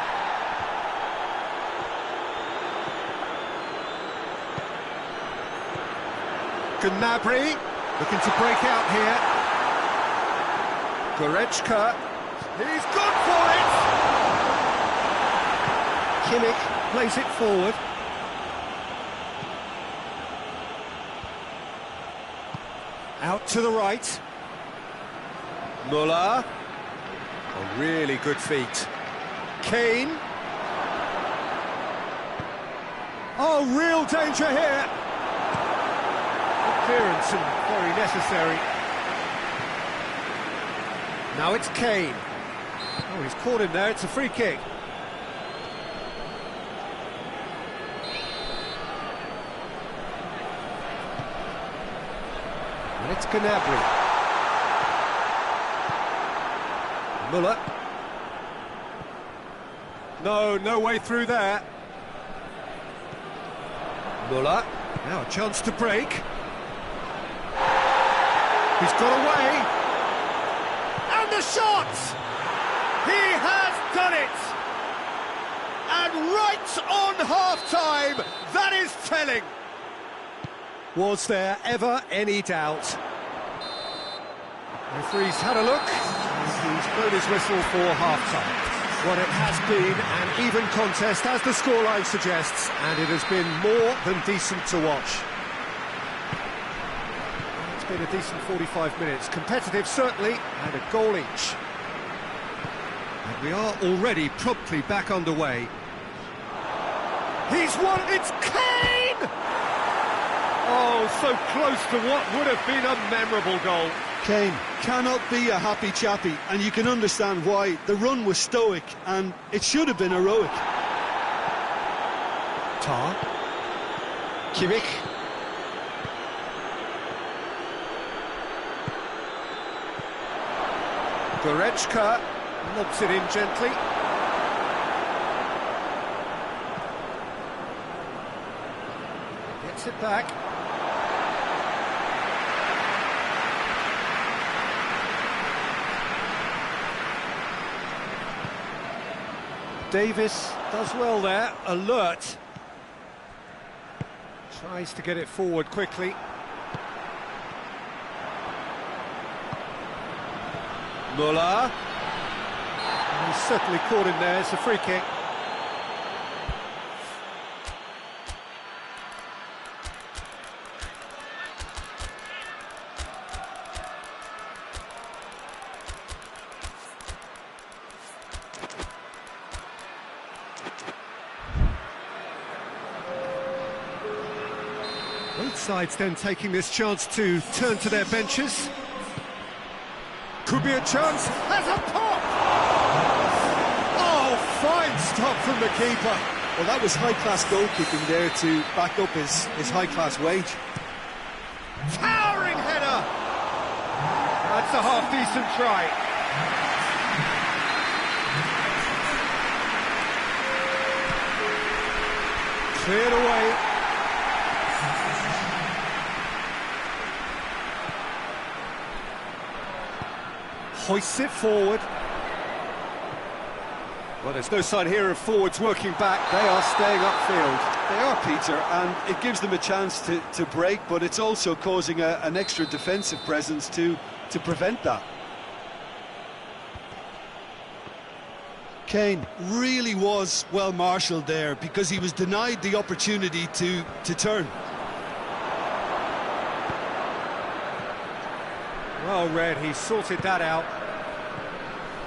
S1: Gnabry looking to break out here. Goretzka. He's good for it! Kimmich plays it forward. Out to the right. Muller. A really good feat. Kane. Oh, real danger here. Clearance and very necessary. Now it's Kane. Oh, he's caught him there, it's a free kick. And it's Gnabry. Muller. No way through there. Muller. Now a chance to break. He's got away. And the shot! He has done it! And right on half-time, that is telling. Was there ever any doubt? Referee's had a look, and he's blown his whistle for half-time. What it has been an even contest, as the scoreline suggests, and it has been more than decent to watch. It's been a decent 45 minutes. Competitive, certainly, and a goal each. And we are already promptly back underway. He's won, it's Kane! Oh, so close to what would have been a memorable goal.
S3: Kane cannot be a happy chappy, and you can understand why. The run was stoic, and it should have been heroic.
S1: Tar. Kimmich. Goretzka lobs it in gently. Gets it back. Davis does well there, alert. Tries to get it forward quickly. Muller. He's certainly caught in there, it's a free kick. Both sides then taking this chance to turn to their benches. Could be a chance, has a pop! Oh, fine stop from the keeper.
S3: Well, that was high-class goalkeeping there to back up his high-class wage.
S1: Towering header! That's a half-decent try. Cleared away. Hoists it forward. Well, there's no sign here of forwards working back. They are staying upfield.
S3: They are, Peter, and it gives them a chance to break, but it's also causing an extra defensive presence to prevent that.
S2: Kane really was well marshalled there because he was denied the opportunity to turn.
S1: Well read, he sorted that out.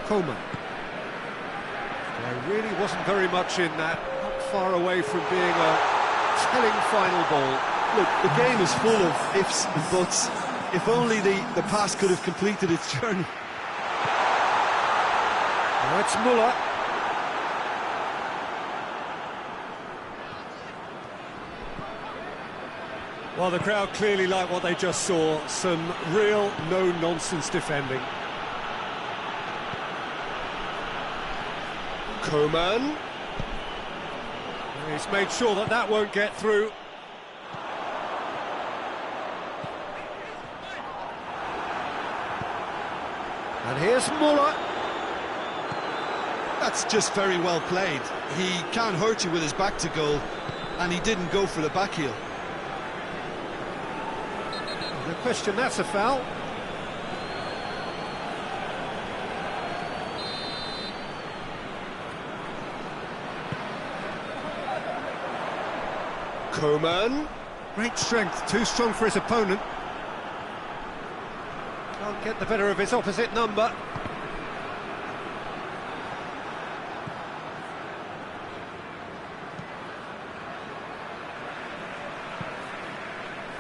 S1: Coleman. There really wasn't very much in that, not far away from being a telling final ball.
S3: Look, the game is full of ifs and buts. If only the pass could have completed its journey.
S1: Now it's Muller. Well, the crowd clearly like what they just saw. Some real no-nonsense defending. Coman. He's made sure that that won't get through. And here's Muller.
S2: That's just very well played. He can't hurt you with his back to goal, and he didn't go for the back heel.
S1: No question, that's a foul. Coman. Great strength, too strong for his opponent. Can't get the better of his opposite number.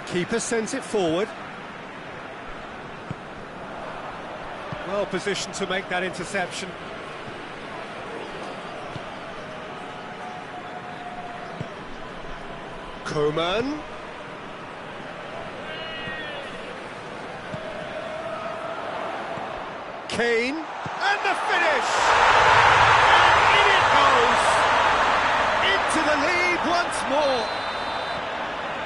S1: Keeper sends it forward. Well positioned to make that interception. Coman. Kane. And the finish! And in it goes! Into the lead once more!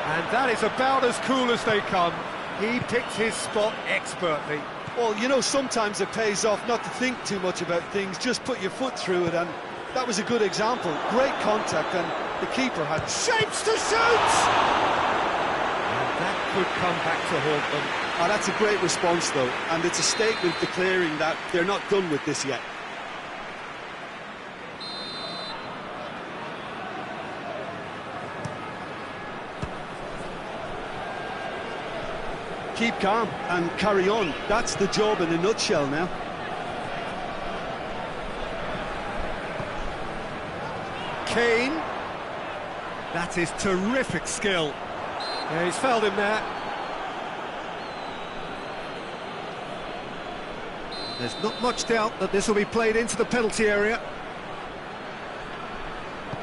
S1: And that is about as cool as they come. He picked his spot expertly.
S3: Well, you know, sometimes it pays off not to think too much about things, just put your foot through it, and that was a good example. Great contact, and the keeper had
S1: shapes to shoot! And that could come back to haunt them.
S3: Oh, that's a great response, though, and it's a statement declaring that they're not done with this yet. Keep calm and carry on. That's the job in a nutshell now.
S1: Kane. That is terrific skill. Yeah, he's fouled him there. There's not much doubt that this will be played into the penalty area.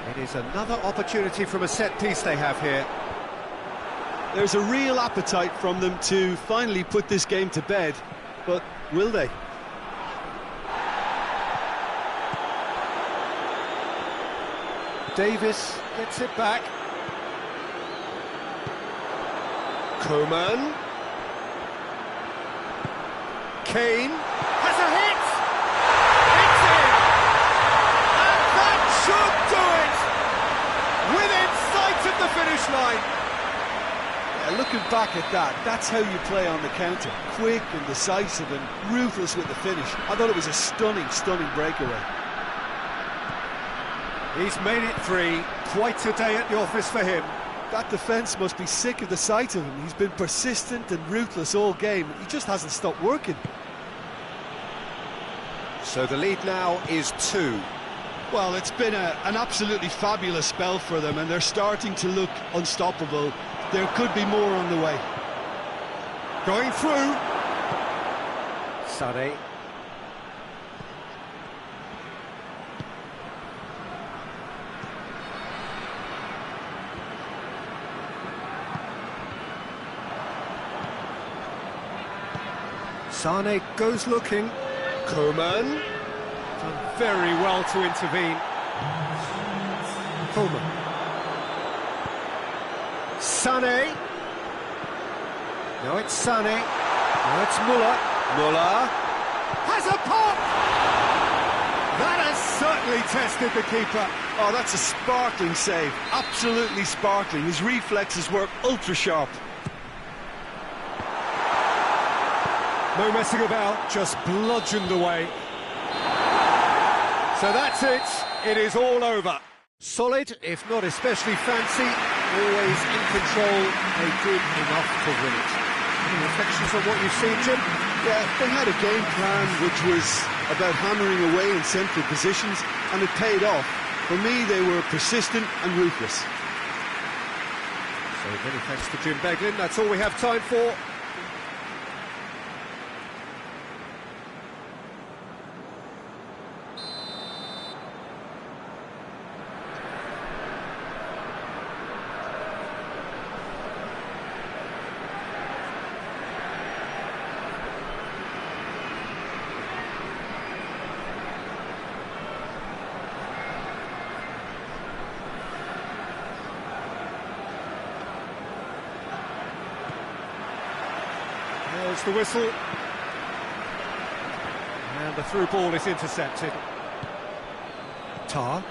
S1: It is another opportunity from a set piece they have here.
S3: There's a real appetite from them to finally put this game to bed, but will they?
S1: Davis gets it back. Coman. Kane has a hit! It's in! And that should do it! Within sight of the finish line.
S3: And looking back at that, that's how you play on the counter. Quick and decisive and ruthless with the finish. I thought it was a stunning, stunning breakaway.
S1: He's made it 3. Quite a day at the office for him.
S3: That defence must be sick of the sight of him. He's been persistent and ruthless all game. He just hasn't stopped working.
S1: So the lead now is 2.
S2: Well, it's been an absolutely fabulous spell for them, and they're starting to look unstoppable. There could be more on the way.
S1: Going through. Sané. Sané goes looking. Koeman. Done very well to intervene. Koeman. Sané. Now it's Sané. Now it's Müller. Müller has a pop! That has certainly tested the keeper.
S3: Oh, that's a sparkling save. Absolutely sparkling. His reflexes were ultra sharp.
S1: No messing about, just bludgeoned away. So that's it. It is all over. Solid, if not especially fancy, always in control. They did enough to win it. Any reflections on what you've seen, Jim?
S3: Yeah, they had a game plan which was about hammering away in central positions, and it paid off. For me, they were persistent and ruthless.
S1: So many thanks to Jim Beglin. That's all we have time for. There's the whistle. And the through ball is intercepted. Tar.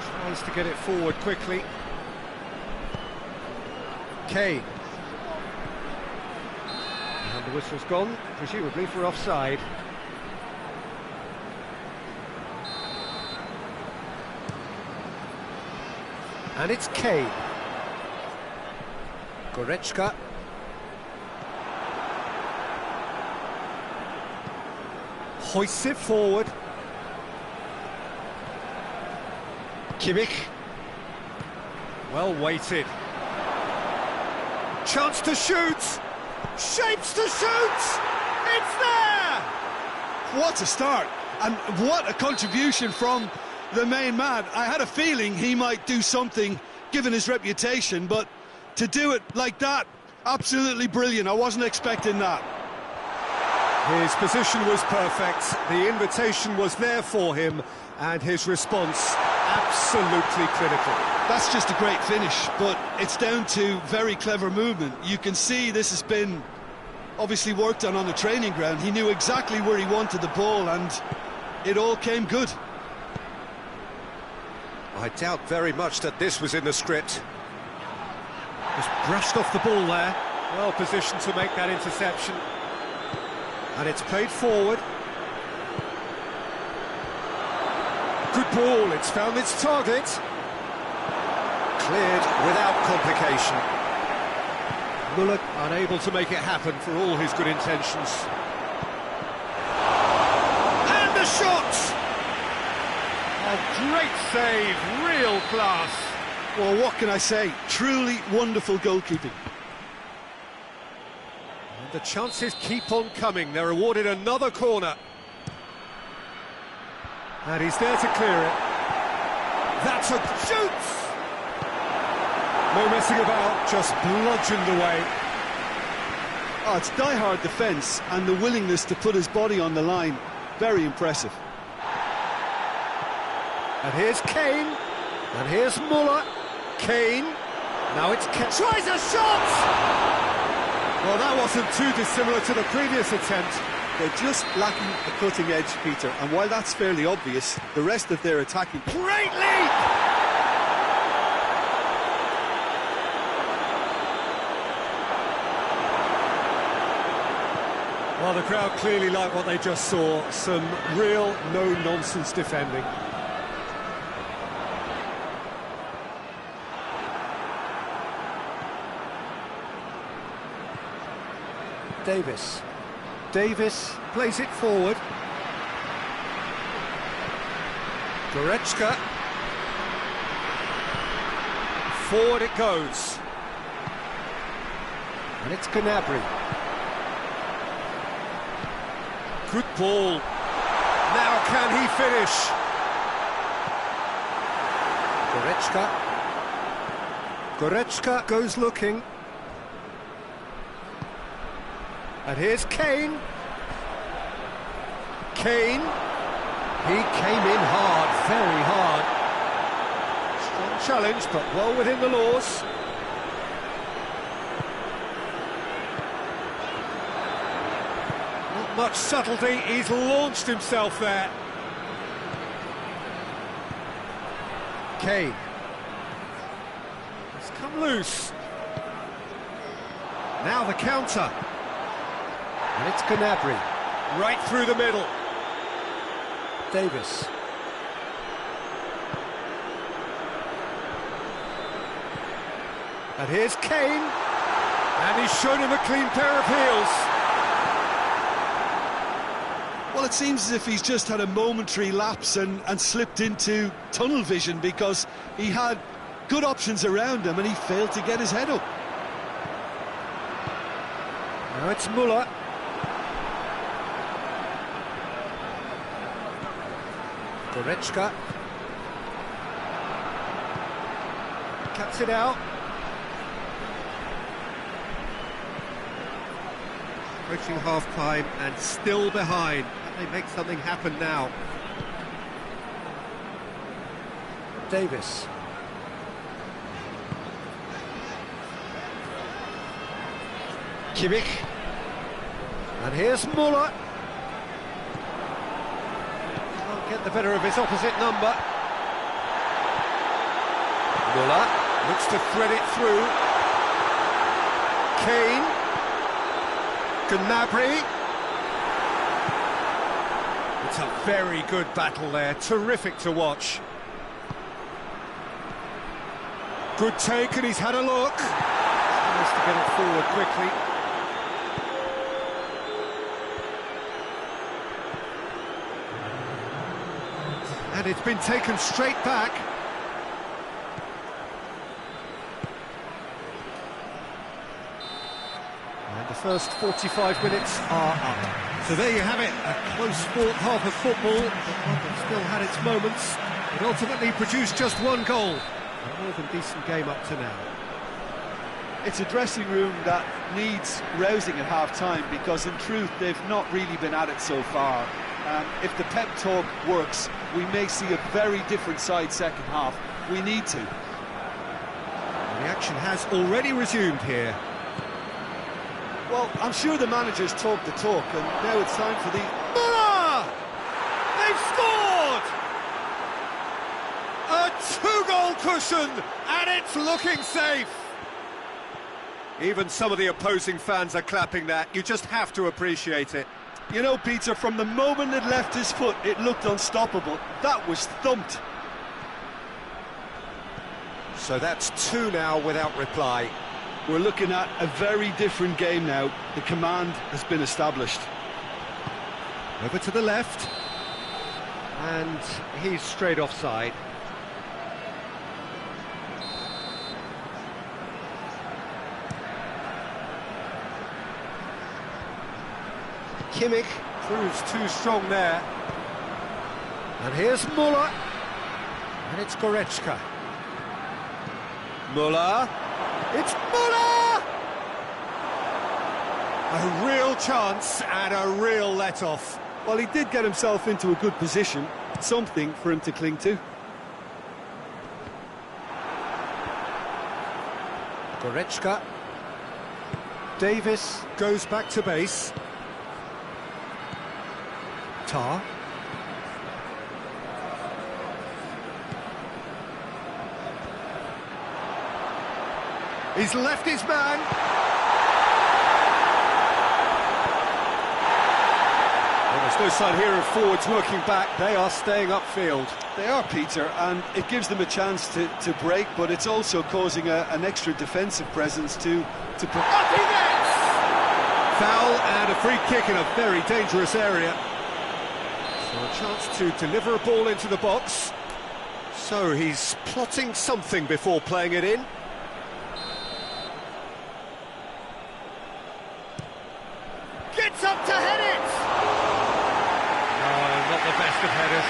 S1: Tries to get it forward quickly. Kane. And the whistle's gone, presumably for offside. And it's Kane. Goretzka. Hoists it forward. Kimmich. Well weighted. Chance to shoot. Shapes to shoot. It's there.
S2: What a start, and what a contribution from the main man. I had a feeling he might do something given his reputation, but to do it like that, absolutely brilliant. I wasn't expecting that.
S1: His position was perfect, the invitation was there for him, and his response absolutely critical.
S2: That's just a great finish, but it's down to very clever movement. You can see this has been obviously worked on the training ground. He knew exactly where he wanted the ball, and it all came good.
S1: I doubt very much that this was in the script. Just brushed off the ball there. Well positioned to make that interception. And it's played forward. Good ball, it's found its target. Cleared without complication. Müller unable to make it happen for all his good intentions. And the shot! A great save, real class.
S2: Well, what can I say? Truly wonderful goalkeeping.
S1: And the chances keep on coming. They're awarded another corner. And he's there to clear it. That's a shoot! No messing about, just bludgeoned away.
S3: Oh, it's die-hard defence, and the willingness to put his body on the line. Very impressive.
S1: And here's Kane. And here's Müller. Kane. Now it's Kane. Tries a shot! Well, that wasn't too dissimilar to the previous attempt.
S3: They're just lacking a cutting edge, Peter, and while that's fairly obvious, the rest of their attacking...
S1: Great leap! Well, the crowd clearly like what they just saw. Some real no-nonsense defending. Davis. Davis plays it forward. Goretzka. Forward it goes. And it's Gnabry. Good ball. Now can he finish? Goretzka. Goretzka goes looking. And here's Kane. Kane. He came in hard, very hard. Strong challenge, but well within the laws. Not much subtlety, he's launched himself there. Kane. It's come loose. Now the counter. And it's Gnabry. Right through the middle. Davis. And here's Kane. And he's shown him a clean pair of heels.
S2: Well, it seems as if he's just had a momentary lapse and slipped into tunnel vision, because he had good options around him and he failed to get his head up.
S1: Now it's Müller. Goretzka. Cuts it out. Approaching half-time and still behind. Can they make something happen now? Davis. Kimmich. And here's Müller. Can't get the better of his opposite number. Müller looks to thread it through. Kane. Gnabry. It's a very good battle there, terrific to watch. Good take, and he's had a look. Nice to get it forward quickly. And it's been taken straight back. And the first 45 minutes are up. So there you have it, a close fought half of football, but one that still had its moments. It ultimately produced just one goal. A more than decent game up to now.
S3: It's a dressing room that needs rousing at half-time, because in truth they've not really been at it so far. If the pep talk works, we may see a very different side second half. We need to.
S1: The action has already resumed here.
S3: Well, I'm sure the managers talk the talk, and now it's time for the...
S1: Müller! They've scored! A two-goal cushion, and it's looking safe. Even some of the opposing fans are clapping that. You just have to appreciate it.
S3: You know, Peter, from the moment it left his foot, it looked unstoppable. That was thumped.
S1: So that's two now without reply.
S2: We're looking at a very different game now. The command has been established.
S1: Over to the left. And he's straight offside. Kimmich proves too strong there. And here's Müller. And it's Goretzka. Müller. It's Müller! A real chance and a real let-off.
S2: Well, he did get himself into a good position. Something for him to cling to.
S1: Goretzka. Davis goes back to base. Tar. He's left his man. There's no sign here of forwards working back, they are staying upfield.
S3: They are, Peter, and it gives them a chance to break, but it's also causing an extra defensive presence to
S1: Martinez! Foul and a free kick in a very dangerous area. So a chance to deliver a ball into the box. So he's plotting something before playing it in. Gets up to head it! No, not the best of headers.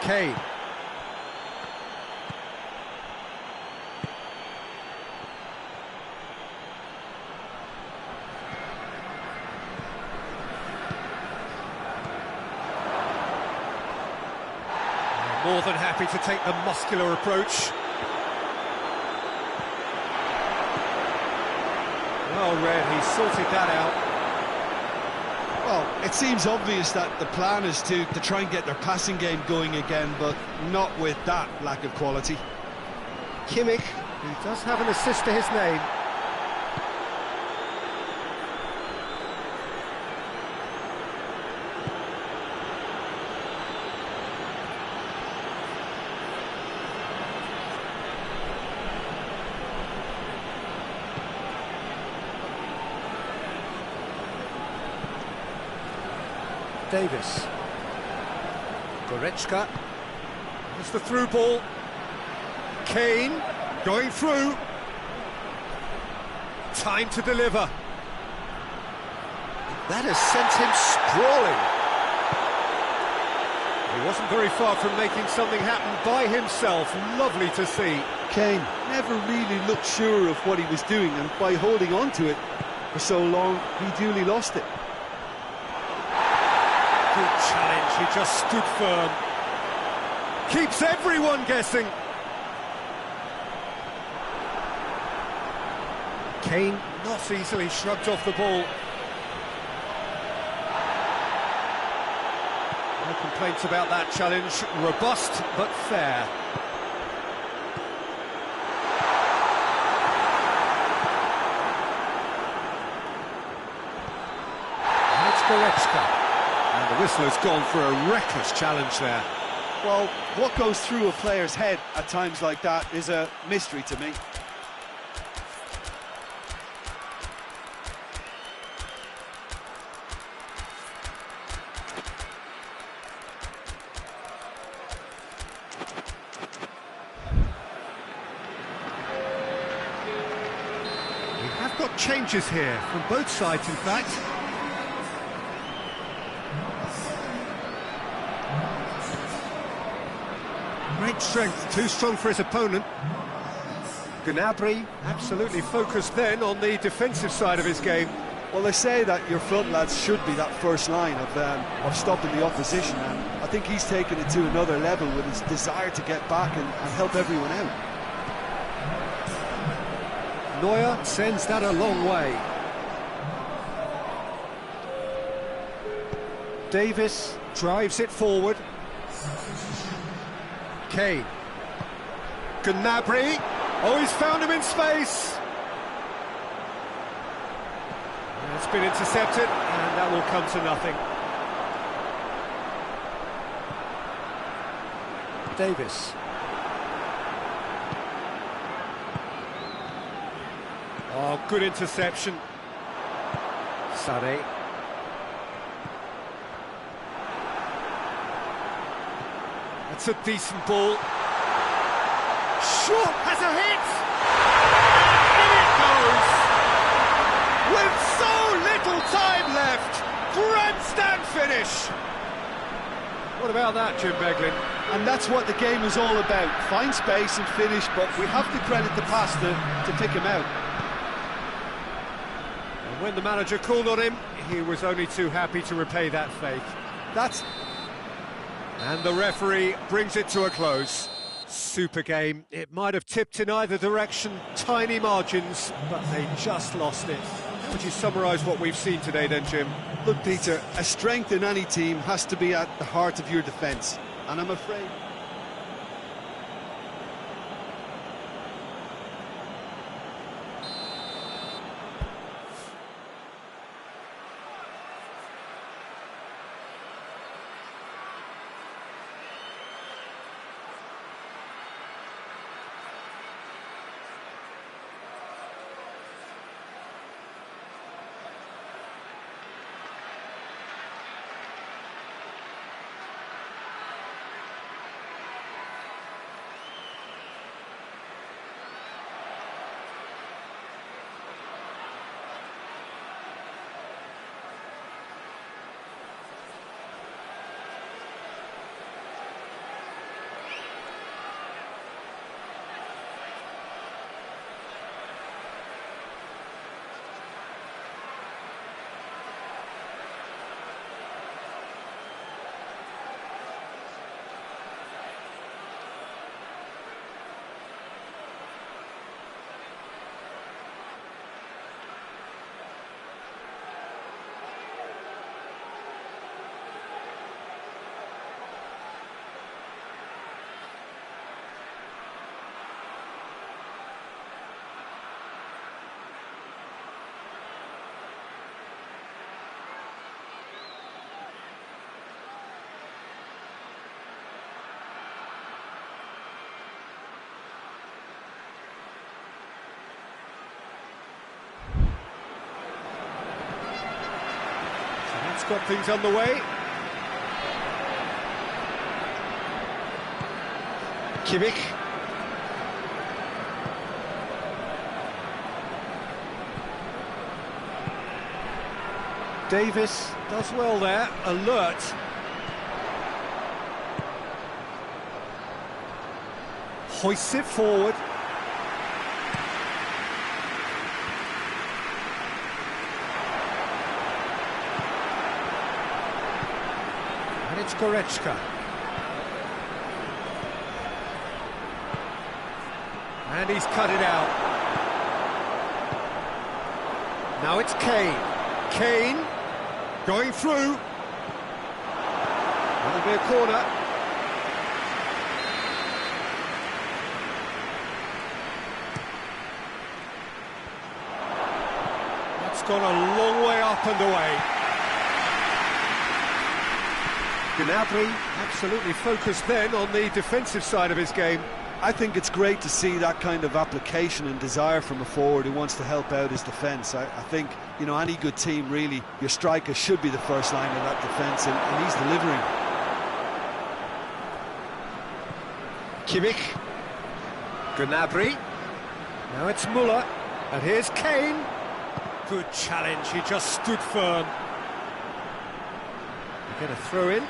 S1: Kane. More than happy to take the muscular approach. Well read, he sorted that out.
S2: Well, it seems obvious that the plan is to try and get their passing game going again, but not with that lack of quality.
S1: Kimmich, he does have an assist to his name. Davis. Goretzka. There's the through ball. Kane going through. Time to deliver. That has sent him sprawling. He wasn't very far from making something happen by himself. Lovely to see.
S3: Kane never really looked sure of what he was doing, and by holding on to it for so long, he duly lost it.
S1: Good challenge, he just stood firm. Keeps everyone guessing. Kane not easily shrugged off the ball. No complaints about that challenge. Robust but fair. And it's Goretzka. And the whistle has gone for a reckless challenge there.
S3: Well, what goes through a player's head at times like that is a mystery to me.
S1: We have got changes here from both sides, in fact. Great strength, too strong for his opponent. Gnabry absolutely focused then on the defensive side of his game.
S3: Well, they say that your front lads should be that first line of stopping the opposition, and I think he's taken it to another level with his desire to get back and help everyone out.
S1: Neuer sends that a long way. Davis drives it forward. Kane. Gnabry. Oh, he's found him in space. It's been intercepted, and that will come to nothing. Davis. Oh, good interception. Sade. That's a decent ball. Shot has a hit! In it goes! With so little time left! Grandstand finish! What about that, Jim Beglin?
S3: And that's what the game is all about. Find space and finish, but we have to credit the pass to pick him out.
S1: And when the manager called on him, he was only too happy to repay that faith. And the referee brings it to a close. Super game. It might have tipped in either direction, tiny margins, but they just lost it. How would you summarise what we've seen today then, Jim?
S3: Look, Peter, a strength in any team has to be at the heart of your defence, and I'm afraid
S1: got things underway. Kimmich. Davis does well there, alert. Hoists it forward. And it's Goretzka. And he's cut it out. Now it's Kane. Kane going through. That'll be a corner. That's gone a long way up and away. Gnabry absolutely focused then on the defensive side of his game.
S3: I think it's great to see that kind of application and desire from a forward who wants to help out his defence. I think, you know, any good team, really, your striker should be the first line of that defence, and he's delivering.
S1: Kimmich. Gnabry. Now it's Müller. And here's Kane. Good challenge, he just stood firm. They get a throw in.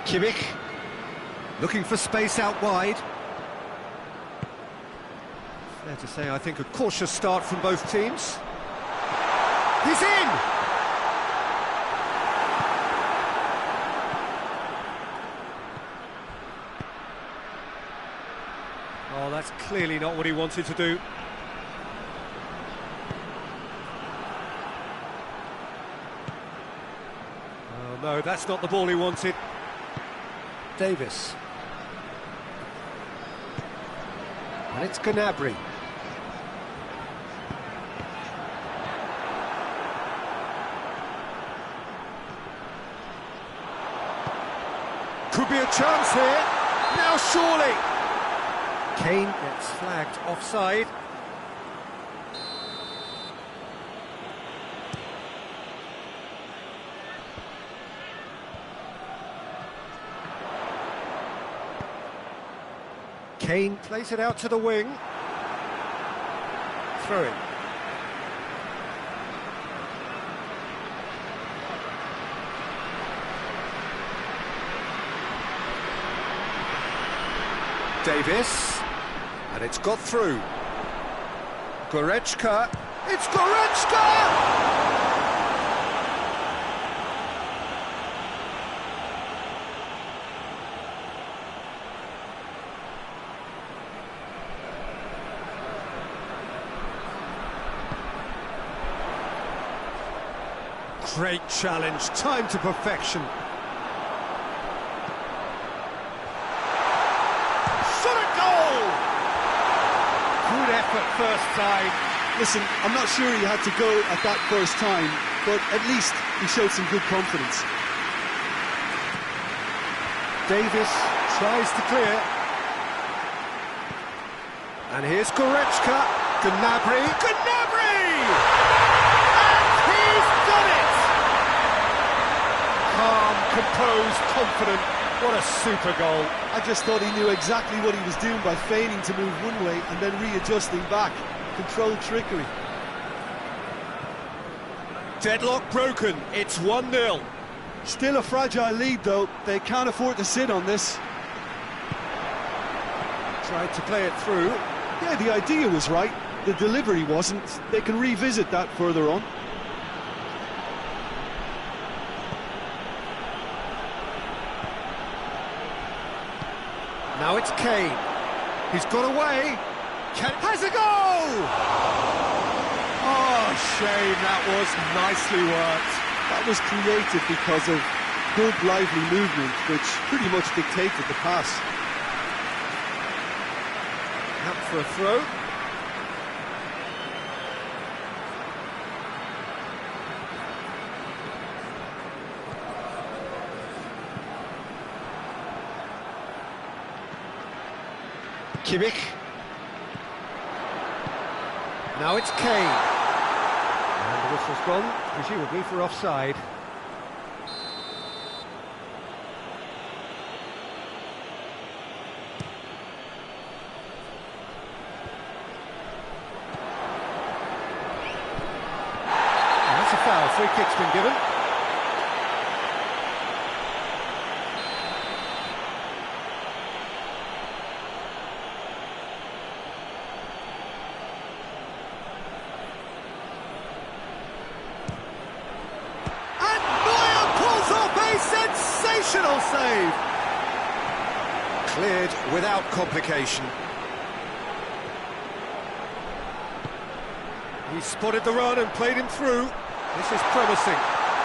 S1: Kimmich, looking for space out wide. Fair to say, I think, a cautious start from both teams. He's in! Oh, that's clearly not what he wanted to do. Oh, no, that's not the ball he wanted. Davis. And it's Gnabry. Could be a chance here. Now surely. Kane gets flagged offside. Kane plays it out to the wing. Throw in. Davis. And it's got through. Goretzka. It's Goretzka! Great challenge, time to perfection. Shot a goal! Good effort first time.
S3: Listen, I'm not sure he had to go at that first time, but at least he showed some good confidence.
S1: Davis tries to clear. And here's Goretzka. Gnabry. Gnabry! And he's done it! Calm, composed, confident. What a super goal.
S3: I just thought he knew exactly what he was doing by feigning to move one way and then readjusting back. Controlled trickery.
S1: Deadlock broken. It's 1-0.
S3: Still a fragile lead, though. They can't afford to sit on this.
S1: Tried to play it through.
S3: Yeah, the idea was right. The delivery wasn't. They can revisit that further on.
S1: Now it's Kane. He's got away. Has a goal! Oh, shame, that was nicely worked.
S3: That was created because of good, lively movement, which pretty much dictated the pass.
S1: Out for a throw. Kimmich. Now it's Kane. And the whistle's gone, presumably for offside. That's a foul, free kick's been given.
S3: Sensational save!
S1: Cleared without complication. He spotted the run and played him through. This is promising.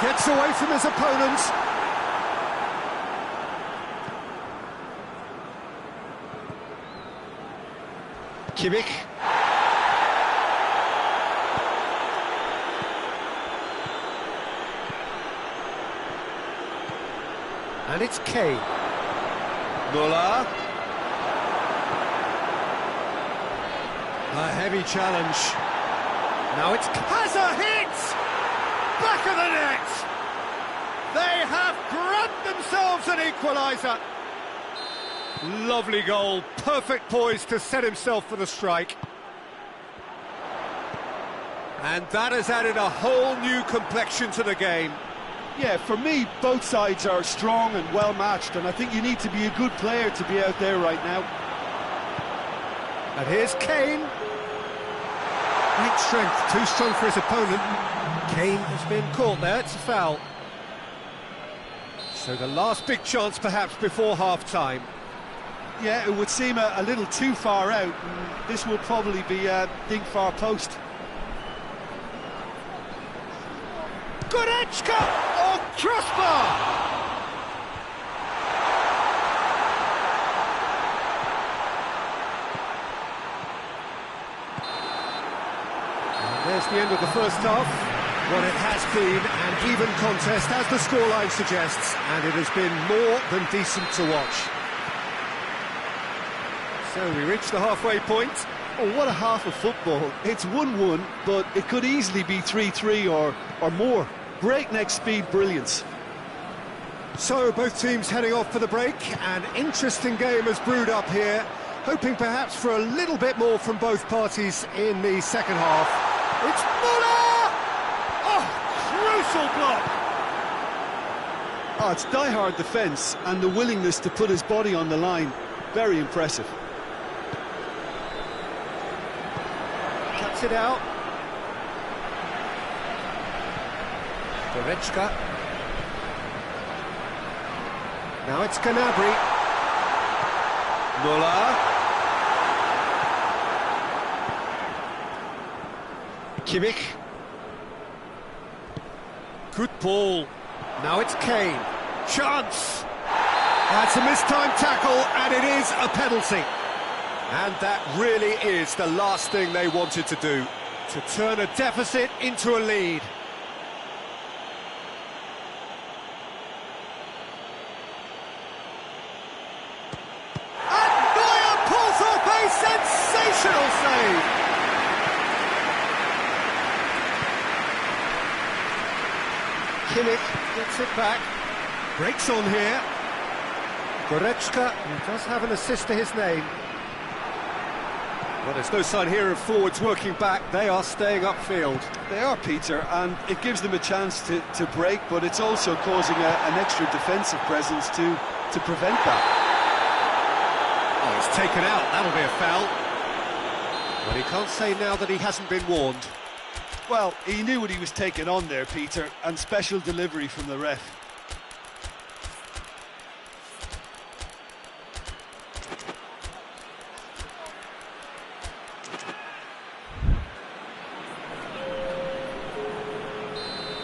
S1: Gets away from his opponents. Kimmich. And it's Kane. Müller. A heavy challenge. Now it's... Has a hit! Back of the net! They have grabbed themselves an equaliser. Lovely goal. Perfect poise to set himself for the strike. And that has added a whole new complexion to the game.
S2: Yeah, for me, both sides are strong and well-matched, and I think you need to be a good player to be out there right now.
S1: And here's Kane. Great strength, too strong for his opponent. Kane has been caught there, it's a foul. So the last big chance perhaps before half-time.
S2: Yeah, it would seem a little too far out, and this will probably be a think far post.
S1: Goretzka! Oh, crossbar! And there's the end of the first half. Well, it has been an even contest, as the scoreline suggests, and it has been more than decent to watch. So we reach the halfway point.
S2: Oh, what a half of football. It's 1-1, but it could easily be 3-3 or more. Breakneck speed brilliance.
S1: So both teams heading off for the break. An interesting game has brewed up here, hoping perhaps for a little bit more from both parties in the second half. It's Müller! Oh, crucial block!
S2: Oh, it's die-hard defence and the willingness to put his body on the line. Very impressive.
S1: Cuts it out. Goretzka. Now it's Gnabry. Müller. Kimmich. Good ball. Now it's Kane. Chance! That's a mistimed tackle, and it is a penalty. And that really is the last thing they wanted to do, to turn a deficit into a lead. Sensational save! Kimmich gets it back. Breaks on here. Goretzka, who does have an assist to his name. Well, there's no sign here of forwards working back. They are staying upfield.
S2: They are, Peter, and it gives them a chance to break, but it's also causing an extra defensive presence to prevent that.
S1: Oh, it's taken out. That'll be a foul. Well, he can't say now that he hasn't been warned.
S2: Well, he knew what he was taking on there, Peter, and special delivery from the ref.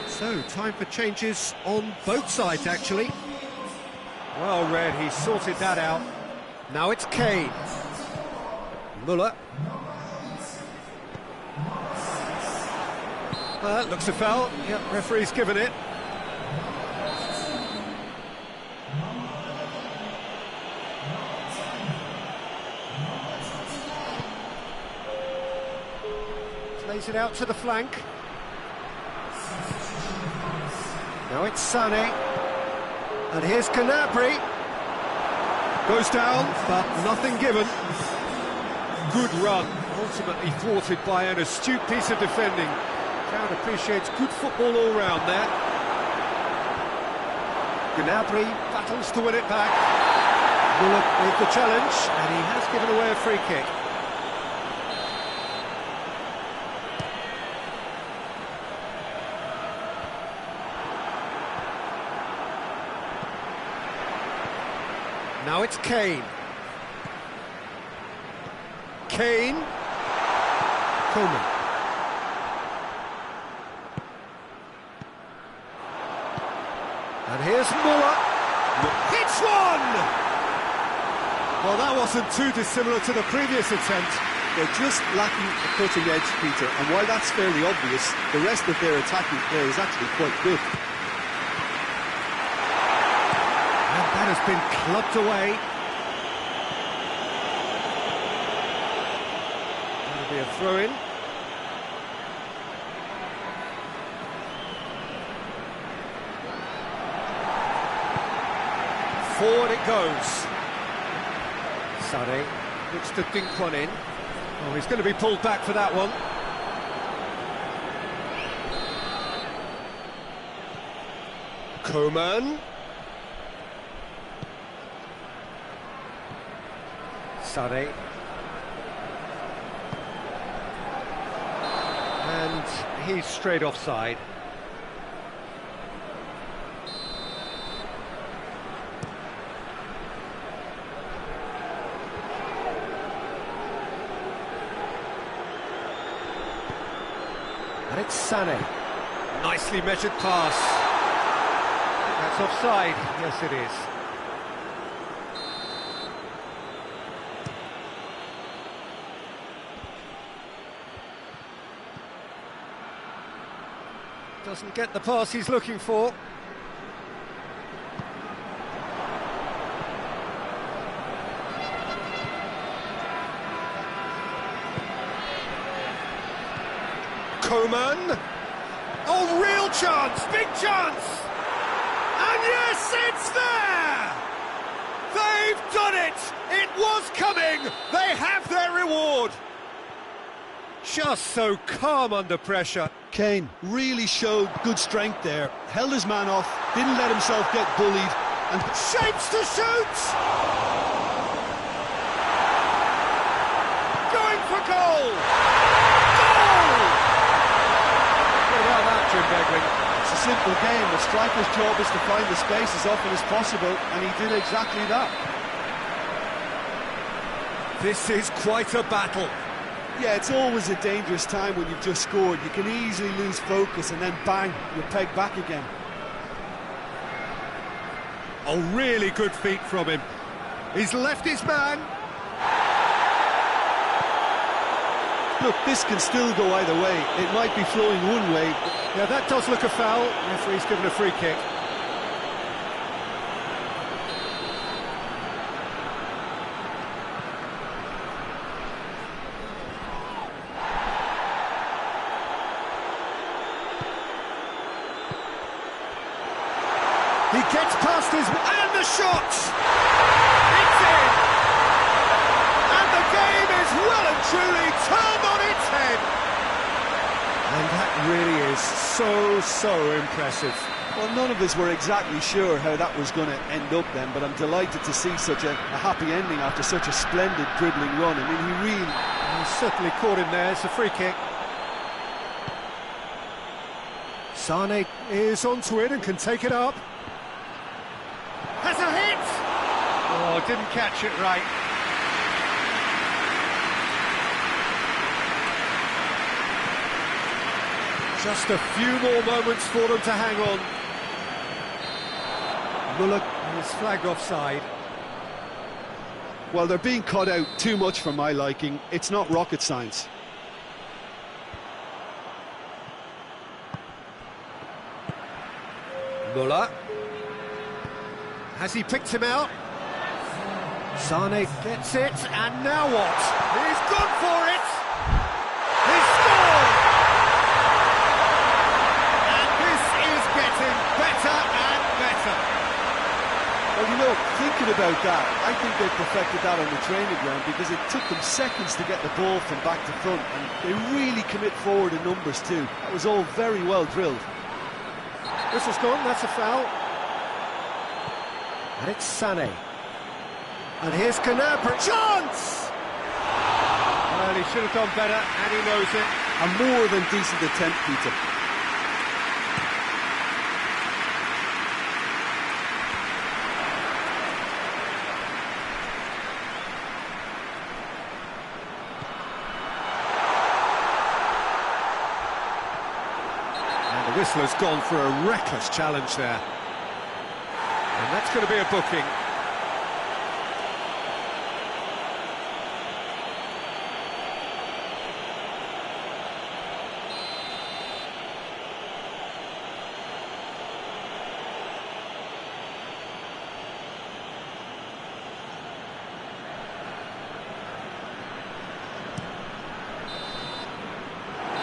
S1: So, time for changes on both sides, actually. Well read, he sorted that out. Now it's Kane. Müller. Looks a foul. Yep, referee's given it. Plays it out to the flank. Now it's Sané. And here's Gnabry. Goes down, but nothing given. Good run, ultimately thwarted by an astute piece of defending. Crowd appreciates good football all round there. Gnabry battles to win it back. Müller with the challenge, and he has given away a free kick. Now it's Kane. Kane. Coleman. And here's Müller. Hits one! Well, that wasn't too dissimilar to the previous attempt.
S3: They're just lacking a cutting edge, Peter, and while that's fairly obvious, the rest of their attacking play is actually quite good.
S1: And that has been clubbed away. That'll be a throw-in. Forward it goes. Sané looks to dink one in. Oh, he's going to be pulled back for that one. Coman. Sané. And he's straight offside. And it's Sané. Nicely measured pass. That's offside. Yes, it is. Doesn't get the pass he's looking for. Coman. Oh, real chance, big chance! And yes, it's there! They've done it! It was coming! They have their reward! Just so calm under pressure.
S2: Kane really showed good strength there, held his man off, didn't let himself get bullied, and
S1: Shapes to shoot! Going for goal!
S3: It's a simple game. The striker's job is to find the space as often as possible, and he did exactly that.
S1: This is quite a battle.
S3: Yeah, it's always a dangerous time when you've just scored. You can easily lose focus and then bang, you're pegged back again.
S1: Oh, really good feet from him. He's left his man.
S3: Look, this can still go either way. It might be flowing one way.
S1: Yeah, that does look a foul. Referee's given a free kick. He gets past his... and the shot! It's in! And the game is well and truly turned on its head! And that really is so impressive.
S3: Well, none of us were exactly sure how that was going to end up then, but I'm delighted to see such a happy ending after such a splendid dribbling run. I mean, he really...
S1: He's certainly caught him there. It's a free kick. Sané is onto it and can take it up. Has a hit! Oh, didn't catch it right. Just a few more moments for them to hang on. Müller is flagged offside.
S2: well, they're being cut out too much for my liking. It's not rocket science.
S1: Müller. Has he picked him out? Sané gets it, and now what? He's gone for it! He's scored!
S3: thinking about that, I think they perfected that on the training ground because it took them seconds to get the ball from back to front, and they really commit forward in numbers too. That was all very well drilled.
S1: Whistle's gone, that's a foul. And it's Sané. And here's Gnabry. Chance! Well, he should have done better, and he knows it.
S3: A more than decent attempt, Peter.
S1: And the whistle has gone for a reckless challenge there. And that's going to be a booking.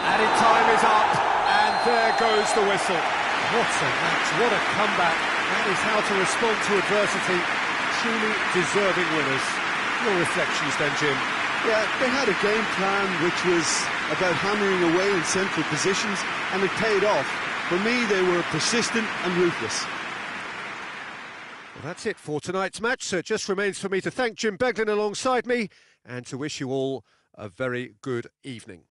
S1: Added time is up, and there goes the whistle. What a match, what a comeback. That is how to respond to adversity. Truly deserving winners. Your reflections then, Jim?
S3: Yeah, they had a game plan which was about hammering away in central positions, and it paid off. For me, they were persistent and ruthless.
S1: Well, that's it for tonight's match, so it just remains for me to thank Jim Beglin alongside me and to wish you all a very good evening.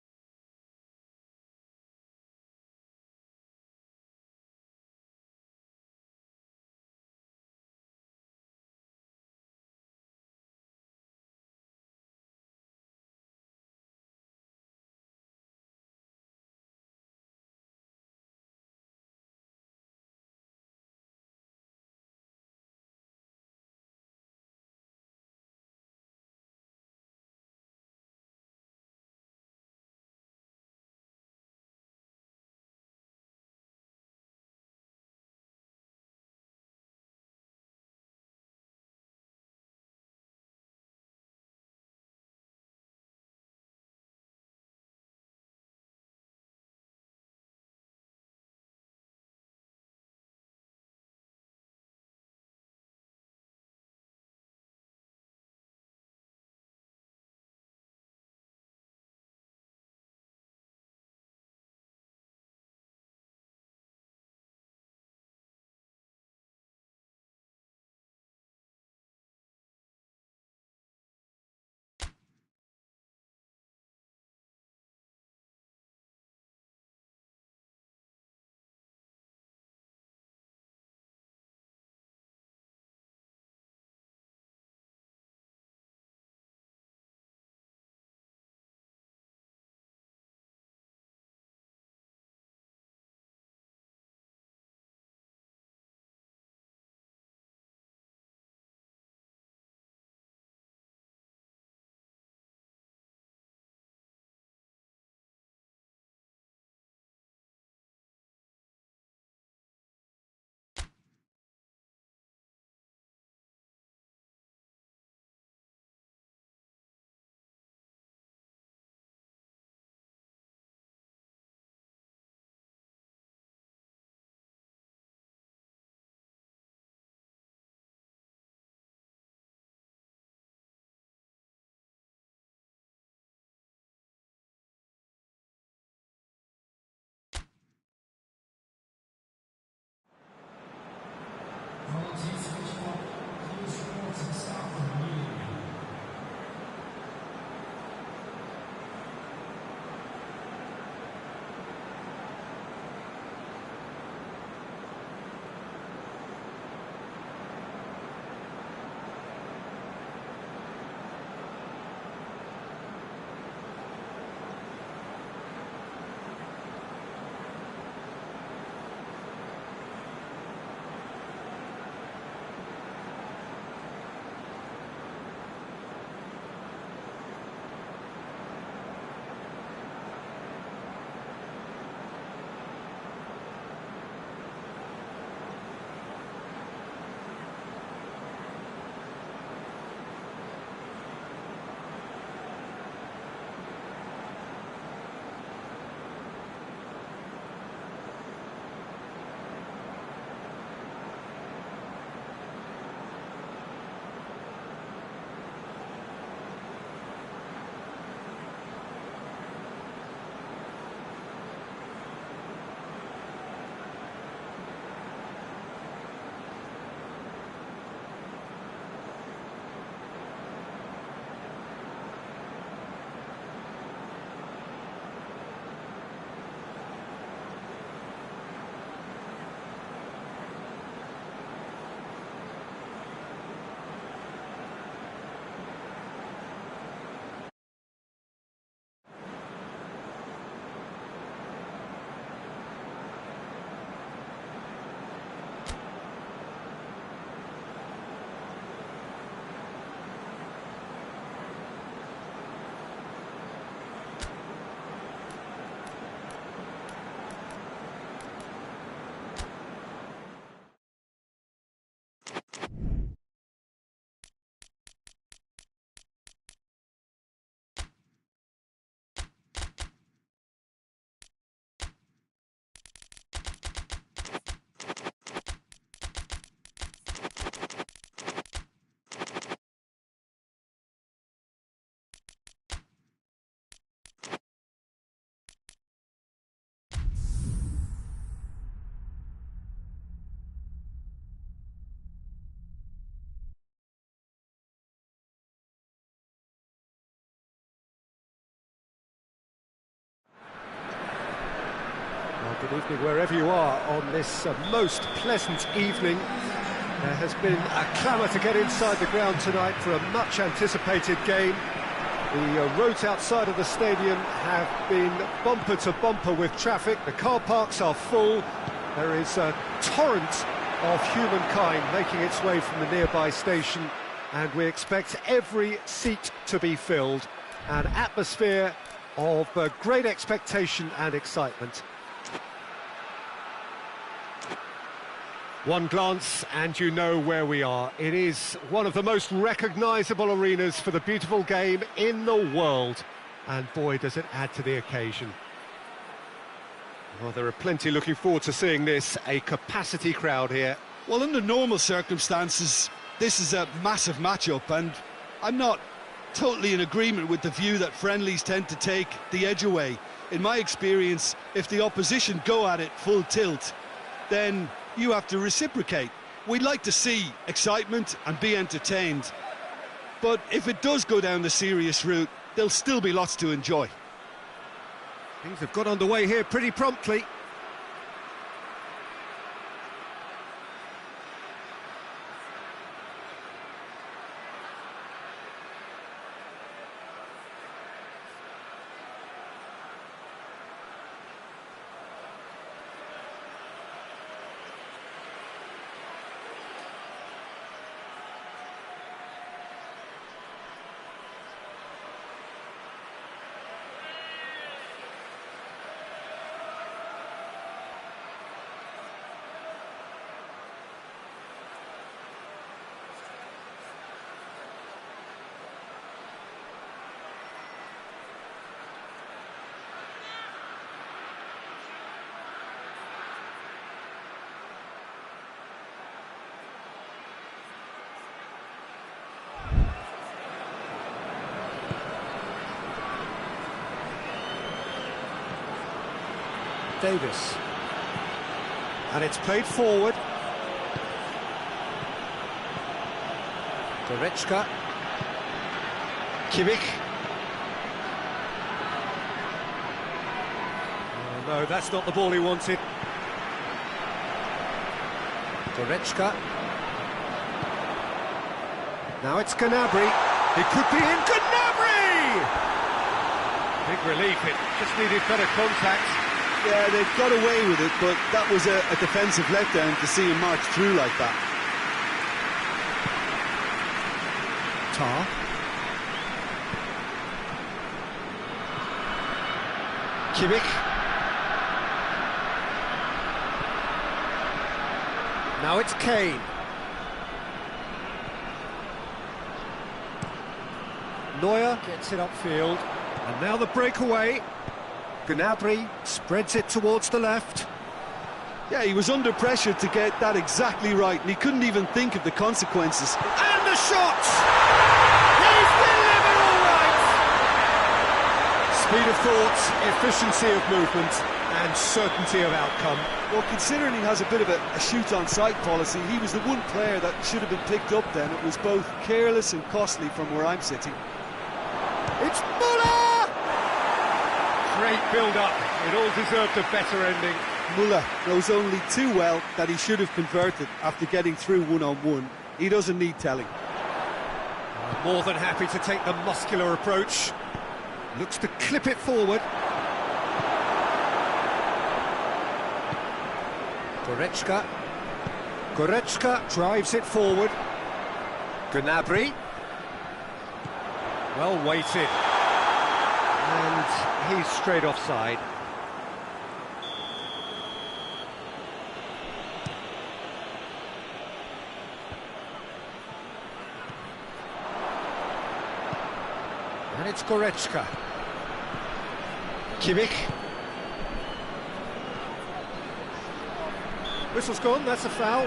S1: Good evening wherever you are on this most pleasant evening. There has been a clamour to get inside the ground tonight for a much anticipated game. The roads outside of the stadium have been bumper to bumper with traffic. The car parks are full. There is a torrent of humankind making its way from the nearby station, and we expect every seat to be filled. An atmosphere of great expectation and excitement. One glance and you know where we are. It is one of the most recognisable arenas for the beautiful game in the world. And boy, does it add to the occasion. Well, there are plenty looking forward to seeing this. A capacity crowd here.
S2: Well, under normal circumstances, this is a massive matchup, and I'm not totally in agreement with the view that friendlies tend to take the edge away. In my experience, if the opposition go at it full tilt, then you have to reciprocate. We'd like to see excitement and be entertained, but if it does go down the serious route, there'll still be lots to enjoy.
S1: Things have got underway here pretty promptly. Davis, and it's played forward. Goretzka, Kimmich. Oh, no, that's not the ball he wanted. Goretzka. Now it's Gnabry. It could be in. Gnabry! Big relief. It just needed better contact.
S3: Yeah, they've got away with it, but that was a defensive letdown to see him march through like that.
S1: Tar. Kimmich. Now it's Kane. Neuer gets it upfield, and now the breakaway. Gnabry spreads it towards the left.
S3: Yeah, he was under pressure to get that exactly right, and he couldn't even think of the consequences.
S1: And the shot! He's delivered all right! Speed of thought, efficiency of movement, and certainty of outcome.
S3: Well, considering he has a bit of a shoot-on-sight policy, he was the one player that should have been picked up then. It was both careless and costly from where I'm sitting.
S1: It's Muller! Great build-up. It all deserved a better ending.
S3: Muller knows only too well that he should have converted after getting through one-on-one. He doesn't need telling.
S1: More than happy to take the muscular approach. Looks to clip it forward. Goretzka. Goretzka drives it forward. Gnabry. Well weighted. And he's straight offside. And it's Goretzka. Kimmich. Whistle's gone, that's a foul.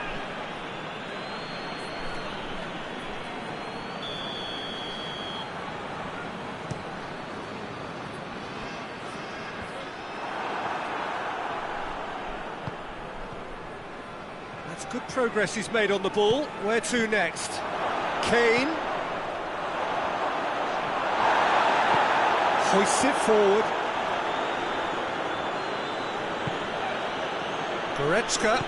S1: That's good progress he's made on the ball. Where to next? Kane. Hoists it forward. Goretzka.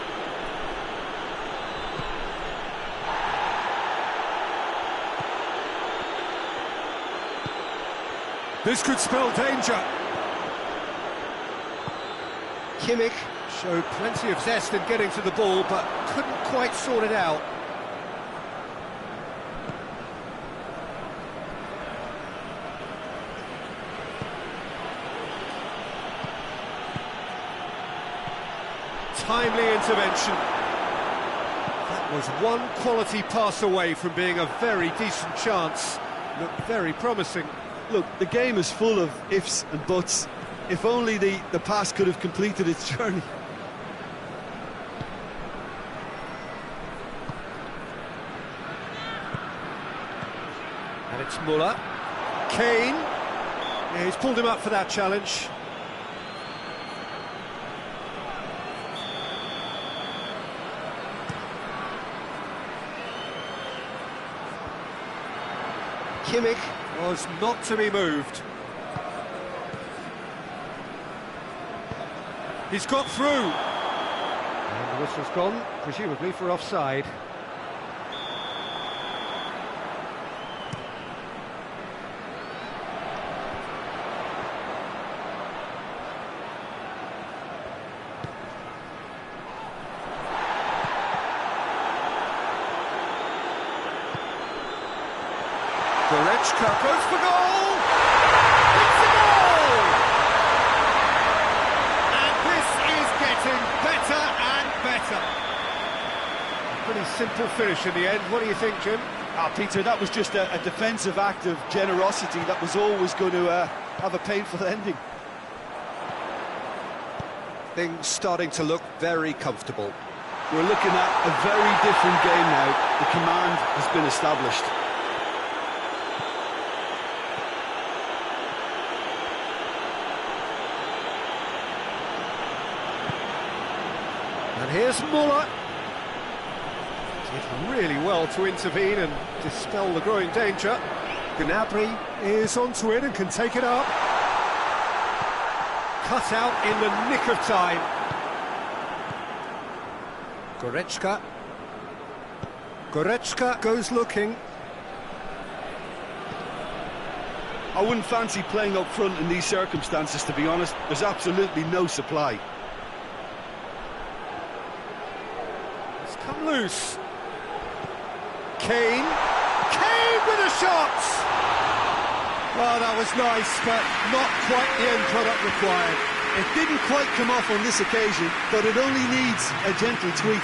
S1: This could spell danger. Kimmich showed plenty of zest in getting to the ball, but couldn't quite sort it out. Timely intervention. That was one quality pass away from being a very decent chance. Looked very promising.
S3: Look, the game is full of ifs and buts. If only the pass could have completed its journey.
S1: And it's Muller. Kane. Yeah, he's pulled him up for that challenge. Kimmich was not to be moved. He's got through. And the whistle's gone, presumably for offside. Goretzka goes for goal! It's a goal! And this is getting better and better. A pretty simple finish in the end. What do you think, Jim?
S3: Peter, that was just a defensive act of generosity that was always going to have a painful ending.
S1: Things starting to look very comfortable.
S3: We're looking at a very different game now. The command has been established.
S1: And here's Muller. Did really well to intervene and dispel the growing danger. Gnabry is onto it and can take it up. Cut out in the nick of time. Goretzka. Goretzka goes looking.
S3: I wouldn't fancy playing up front in these circumstances, to be honest. There's absolutely no supply.
S1: It's come loose. Kane. Kane with a shot! Well, that was nice, but not quite the end product required.
S3: It didn't quite come off on this occasion, but it only needs a gentle tweak.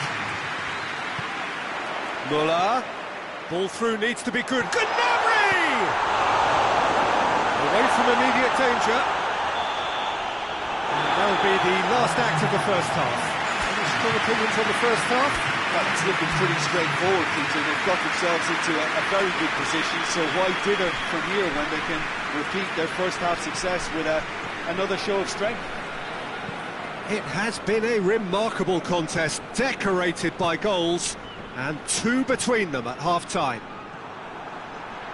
S1: Muller. Ball through needs to be good. Gnabry! Away from immediate danger. And that'll be the last act of the first half. Any strong opinions on the first half?
S3: Well, it's looking pretty straightforward, Peter. They've got themselves into a very good position, so why dither from here when they can repeat their first half success with another show of strength?
S1: It has been a remarkable contest, decorated by goals, and two between them at half-time.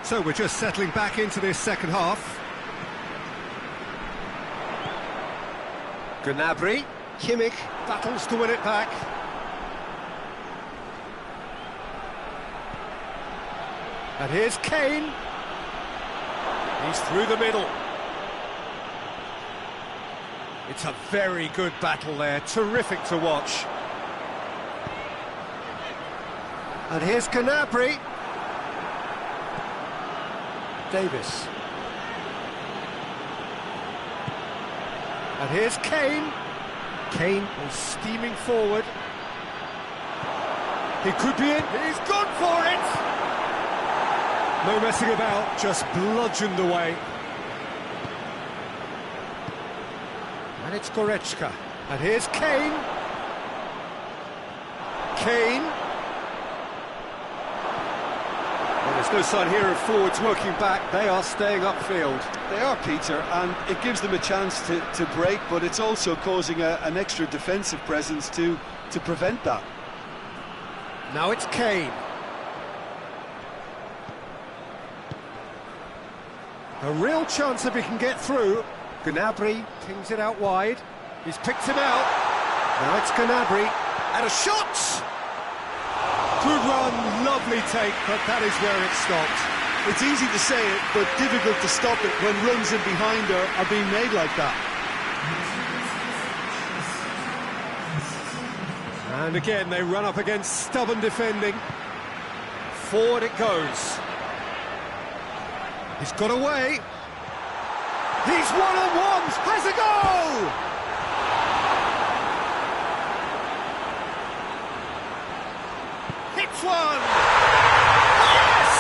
S1: So we're just settling back into this second half. Gnabry. Kimmich battles to win it back. And here's Kane. He's through the middle. It's a very good battle there, terrific to watch. And here's Gnabry. Davis. And here's Kane. Kane is steaming forward. He could be in. He's gone for it! No messing about, just bludgeoned away. And it's Goretzka. And here's Kane. Kane. Well, there's no sign here of forwards working back. They are staying upfield.
S3: They are, Peter, and it gives them a chance to break, but it's also causing an extra defensive presence to prevent that.
S1: Now it's Kane. A real chance if he can get through. Gnabry pings it out wide. He's picked him out. Now it's Gnabry, and a shot! Good run, lovely take, but that is where it stopped.
S2: It's easy to say it, but difficult to stop it when runs in behind are being made like that.
S1: And again, they run up against stubborn defending. Forward it goes. He's got away. He's one-on-ones, has a goal! Hits one! Yes!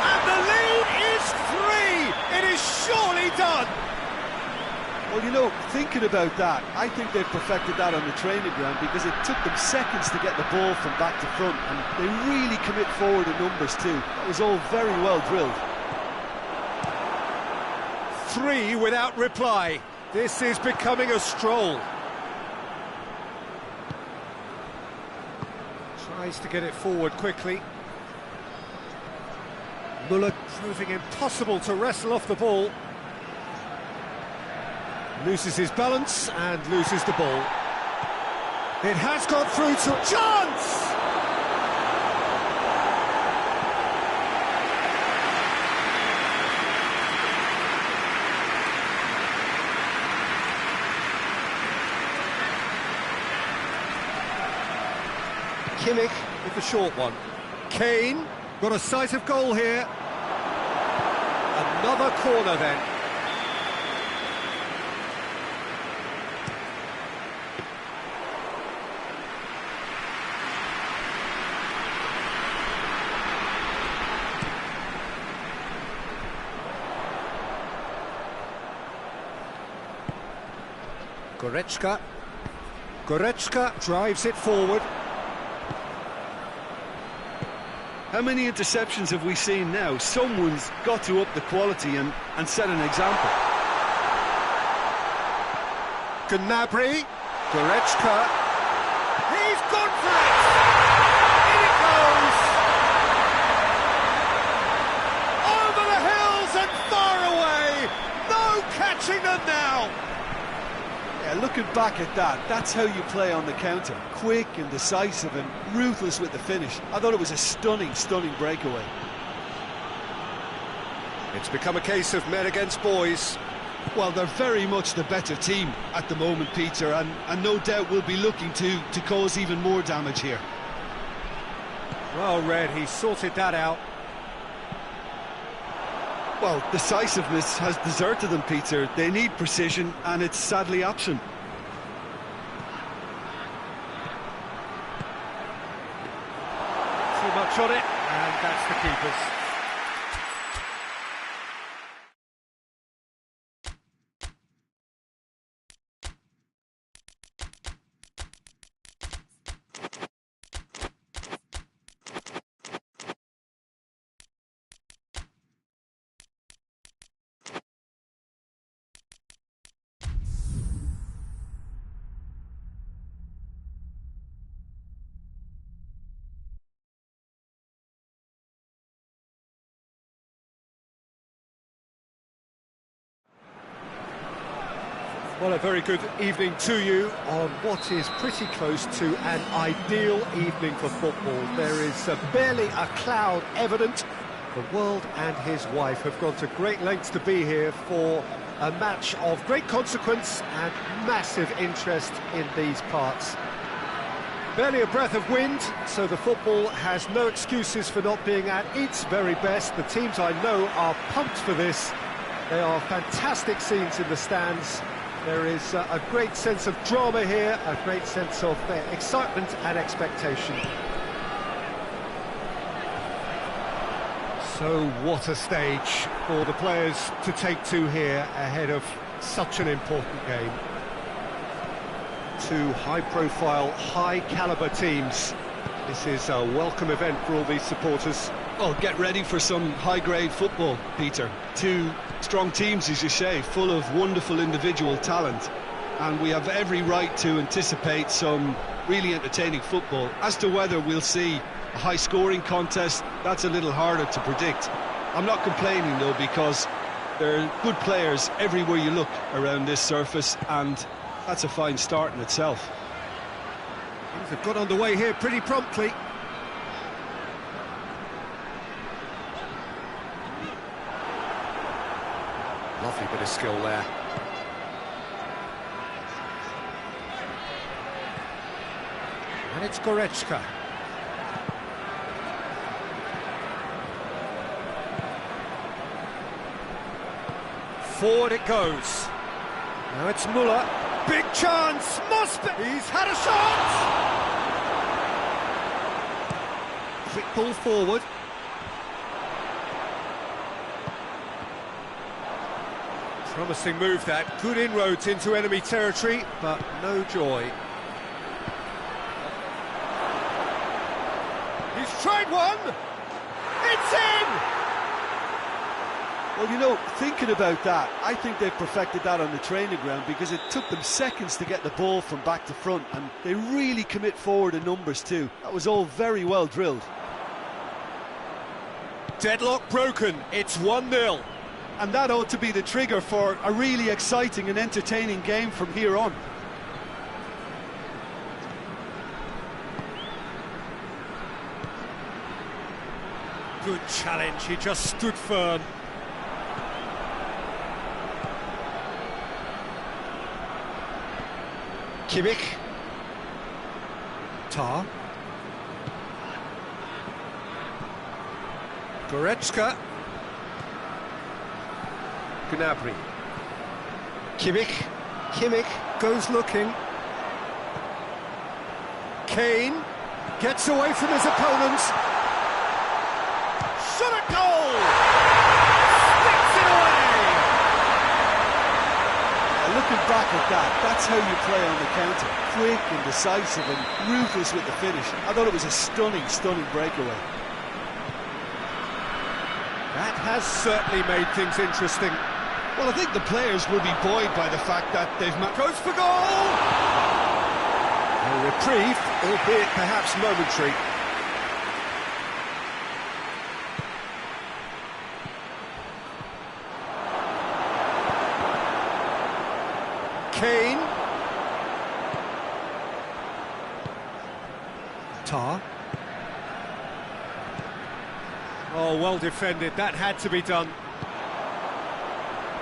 S1: And the lead is 3! It is surely done!
S3: Well, you know, thinking about that, I think they've perfected that on the training ground because it took them seconds to get the ball from back to front, and they really commit forward in numbers too. That was all very well drilled.
S1: 3 without reply. This is becoming a stroll. Tries to get it forward quickly. Muller proving impossible to wrestle off the ball. Loses his balance and loses the ball. It has got through to chance! Kimmich with the short one. Kane got a sight of goal here. Another corner then. Goretzka drives it forward.
S2: How many interceptions have we seen now? Someone's got to up the quality and set an example.
S1: Gnabry, Goretzka. He's gone for it! In it goes! Over the hills and far away! No catching them now!
S3: Yeah, looking back at that, that's how you play on the counter. Quick and decisive and ruthless with the finish. I thought it was a stunning, stunning breakaway.
S1: It's become a case of men against boys.
S2: Well, they're very much the better team at the moment, Peter, and no doubt will be looking to cause even more damage here.
S1: Well read, he sorted that out.
S2: Well, decisiveness has deserted them, Peter. They need precision, and it's sadly absent.
S1: Too much on it, and that's the keeper's. Well, a very good evening to you on what is pretty close to an ideal evening for football. There is barely a cloud evident. The world and his wife have gone to great lengths to be here for a match of great consequence and massive interest in these parts. Barely a breath of wind, so the football has no excuses for not being at its very best. The teams I know are pumped for this. They are fantastic scenes in the stands. There is a great sense of drama here, a great sense of excitement and expectation. So what a stage for the players to take to here ahead of such an important game. Two high-profile, high-caliber teams. This is a welcome event for all these supporters.
S2: Well, get ready for some high-grade football, Peter. Two strong teams, as you say, full of wonderful individual talent. And we have every right to anticipate some really entertaining football. As to whether we'll see a high-scoring contest, that's a little harder to predict. I'm not complaining, though, because there are good players everywhere you look around this surface, and That's a fine start in itself.
S1: Things have got underway here pretty promptly. Lovely bit of skill there. And it's Goretzka. Forward it goes. Now it's Muller. Big chance! Must be! He's had a shot! Quick ball forward. Promising move that. Good inroads into enemy territory, but no joy. He's tried one! It's in!
S3: Well, you know, thinking about that, I think they've perfected that on the training ground because it took them seconds to get the ball from back to front, and they really commit forward in numbers too. That was all very well drilled.
S1: Deadlock broken, it's 1-0.
S2: And that ought to be the trigger for a really exciting and entertaining game from here on.
S1: Good challenge, he just stood firm. Kimmich. Tar. Goretzka. Gnabry. Kimmich goes looking. Kane gets away from his opponents. Shot at goal! Sticks it away!
S3: Looking back at that, that's how you play on the counter. Quick and decisive and ruthless with the finish. I thought it was a stunning, stunning breakaway.
S1: That has certainly made things interesting.
S2: Well, I think the players will be buoyed by the fact that they've...
S1: Goes for goal! A reprieve, albeit perhaps momentary. Kane. Tar. Oh, well defended, that had to be done.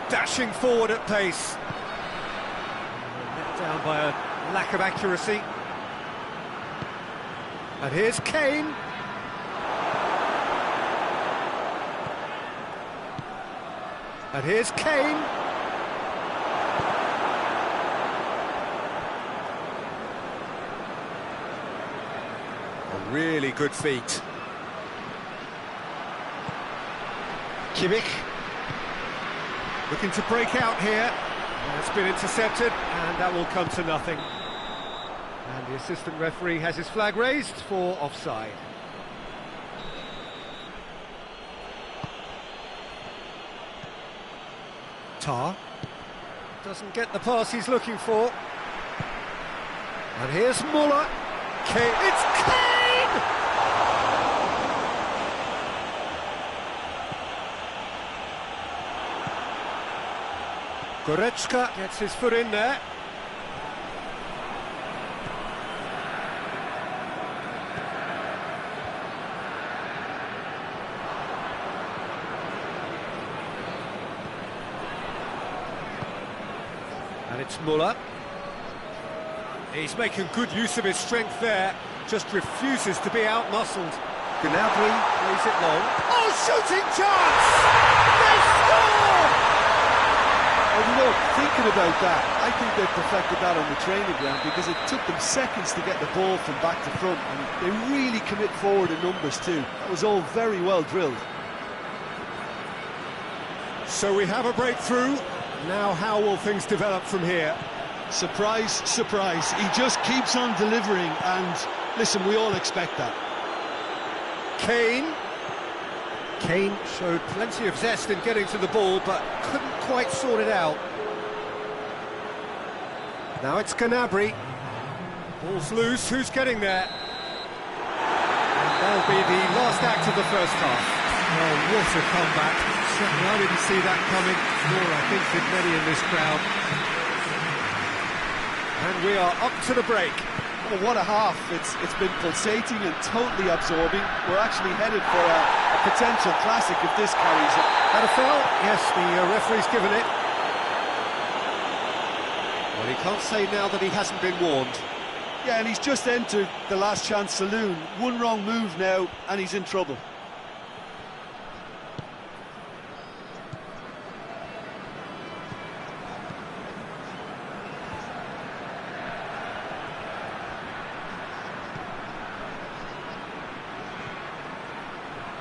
S1: Dashing forward at pace. Let down by a lack of accuracy. And here's Kane. And here's Kane. A really good feat. Kimmich. Looking to break out here. It's been intercepted, and that will come to nothing. And the assistant referee has his flag raised for offside. Tar doesn't get the pass he's looking for. And here's Muller. Kane. It's Kane! Goretzka gets his foot in there. And it's Muller. He's making good use of his strength there, just refuses to be out-muscled. Gnabry plays it long. Oh, shooting chance! They score!
S3: Well, you know, thinking about that, I think they've perfected that on the training ground because it took them seconds to get the ball from back to front, and they really commit forward in numbers too. That was all very well drilled.
S1: So we have a breakthrough. Now how will things develop from here?
S2: Surprise, surprise. He just keeps on delivering, and listen, we all expect that.
S1: Kane. Kane showed plenty of zest in getting to the ball, but couldn't quite sort it out. Now it's Gnabry. Ball's loose, who's getting there? And that'll be the last act of the first half. Oh, what a comeback. Certainly I didn't see that coming, nor I think did many in this crowd. And we are up to the break.
S3: Well, what a half. It's been pulsating and totally absorbing. We're actually headed for a potential classic if this carries on.
S1: Had a foul? Yes, the referee's given it. Well, he can't say now that he hasn't been warned.
S3: Yeah, and he's just entered the last chance saloon. One wrong move now, and he's in trouble.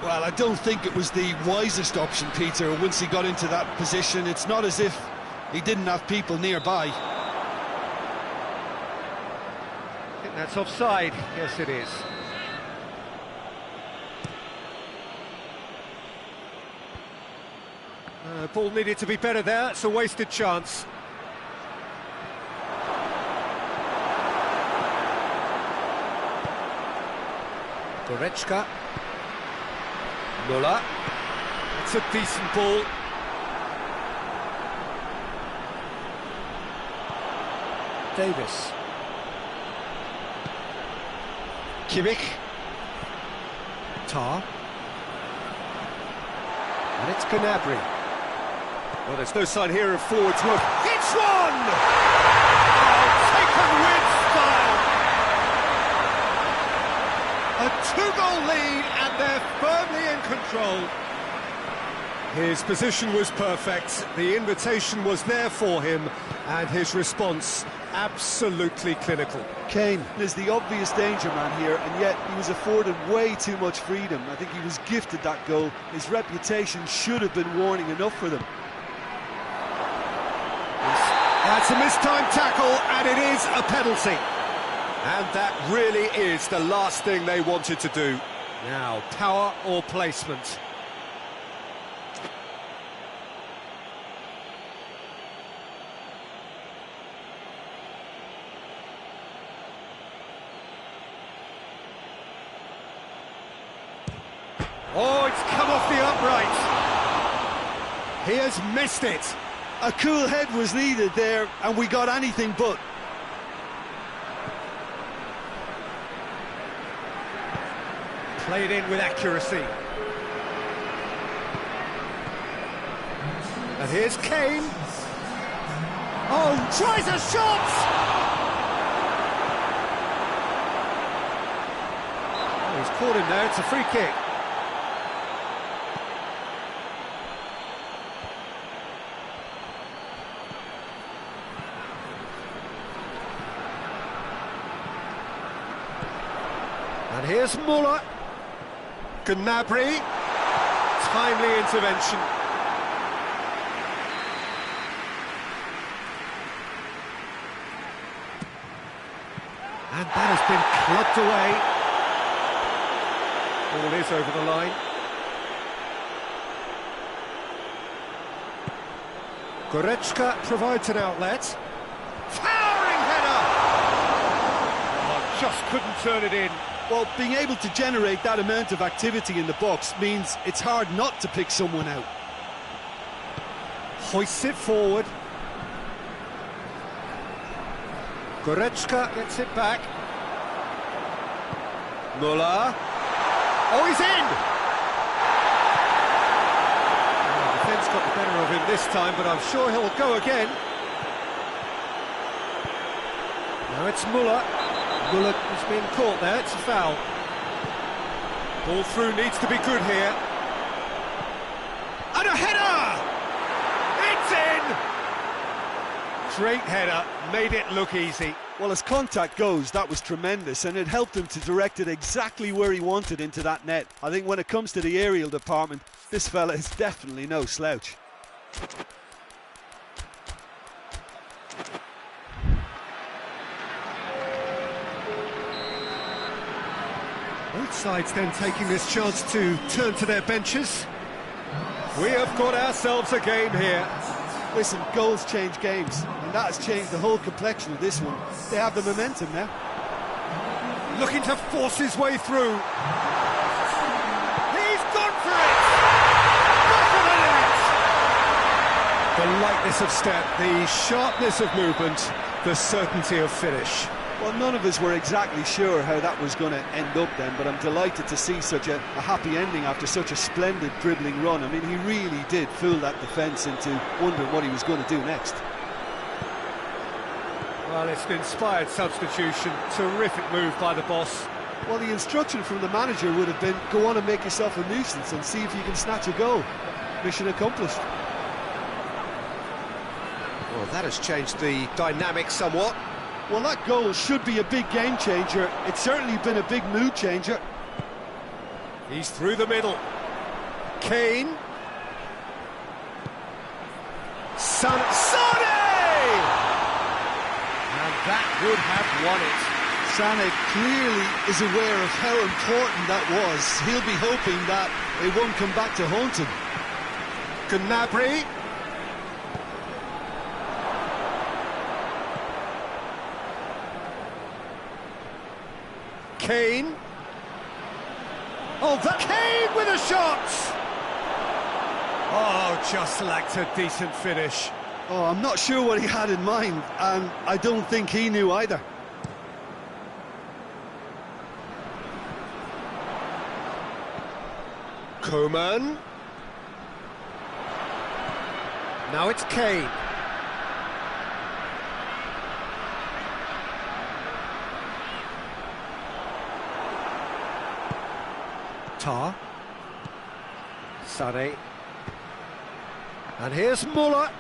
S2: Well, I don't think it was the wisest option, Peter, once he got into that position. It's not as if he didn't have people nearby.
S1: I think that's offside. Yes, it is. Ball needed to be better there. It's a wasted chance. Goretzka. Müller. It's a decent ball. Davis. Kimmich. Tar. And it's Gnabry. Well, there's no sign here of forwards work. It's one! Oh, taken with style! A two-goal lead, and they're firmly in control. His position was perfect, the invitation was there for him, and his response absolutely clinical.
S3: Kane is the obvious danger man here, and yet he was afforded way too much freedom. I think he was gifted that goal. His reputation should have been warning enough for them.
S1: That's a mistimed tackle, and it is a penalty. And that really is the last thing they wanted to do. Now, power or placement? Oh, it's come off the upright. He has missed it.
S3: A cool head was needed there, and we got anything but.
S1: Played in with accuracy. And here's Kane. Oh, tries a shot! Oh, he's caught him there, it's a free kick. And here's Müller. Gnabry. Timely intervention. And that has been clubbed away. Ball is over the line. Goretzka provides an outlet. Towering header! Oh, just couldn't turn it in.
S3: Well, being able to generate that amount of activity in the box means it's hard not to pick someone out.
S1: Hoists it forward. Goretzka gets it back. Müller. Oh, he's in! Well, the defence got the better of him this time, but I'm sure he'll go again. Now it's Müller. Müller has been caught there, it's a foul. Ball through needs to be good here. And a header! It's in! Great header, made it look easy.
S3: Well, as contact goes, that was tremendous, and it helped him to direct it exactly where he wanted into that net. I think when it comes to the aerial department, this fella is definitely no slouch.
S1: Both sides then taking this chance to turn to their benches. We have got ourselves a game here.
S3: Listen, goals change games, and that has changed the whole complexion of this one. They have the momentum now.
S1: Looking to force his way through. He's gone for it! Back of the net! The lightness of step, the sharpness of movement, the certainty of finish.
S3: Well, none of us were exactly sure how that was going to end up then, but I'm delighted to see such a happy ending after such a splendid dribbling run. I mean, he really did fool that defence into wondering what he was going to do next.
S1: Well, it's an inspired substitution. Terrific move by the boss.
S3: Well, the instruction from the manager would have been, go on and make yourself a nuisance and see if you can snatch a goal. Mission accomplished.
S1: Well, that has changed the dynamic somewhat.
S3: Well, that goal should be a big game changer. It's certainly been a big mood changer.
S1: He's through the middle. Kane. Sane! And that would have won it.
S3: Sane clearly is aware of how important that was. He'll be hoping that it won't come back to haunt him.
S1: Gnabry. Kane. Oh, that Kane with a shot! Oh, just lacked a decent finish.
S3: Oh, I'm not sure what he had in mind, and I don't think he knew either.
S1: Coman. Now it's Kane. Tar. Sane. And here's Muller.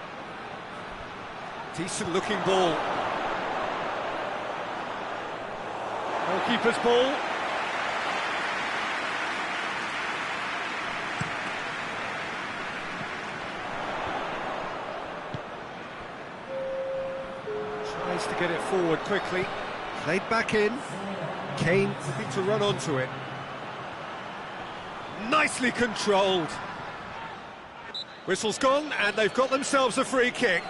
S1: Decent looking ball. Goalkeeper's ball. Tries to get it forward quickly. Played back in. Kane looking to run onto it. Nicely controlled. Whistle's gone, and they've got themselves a free kick.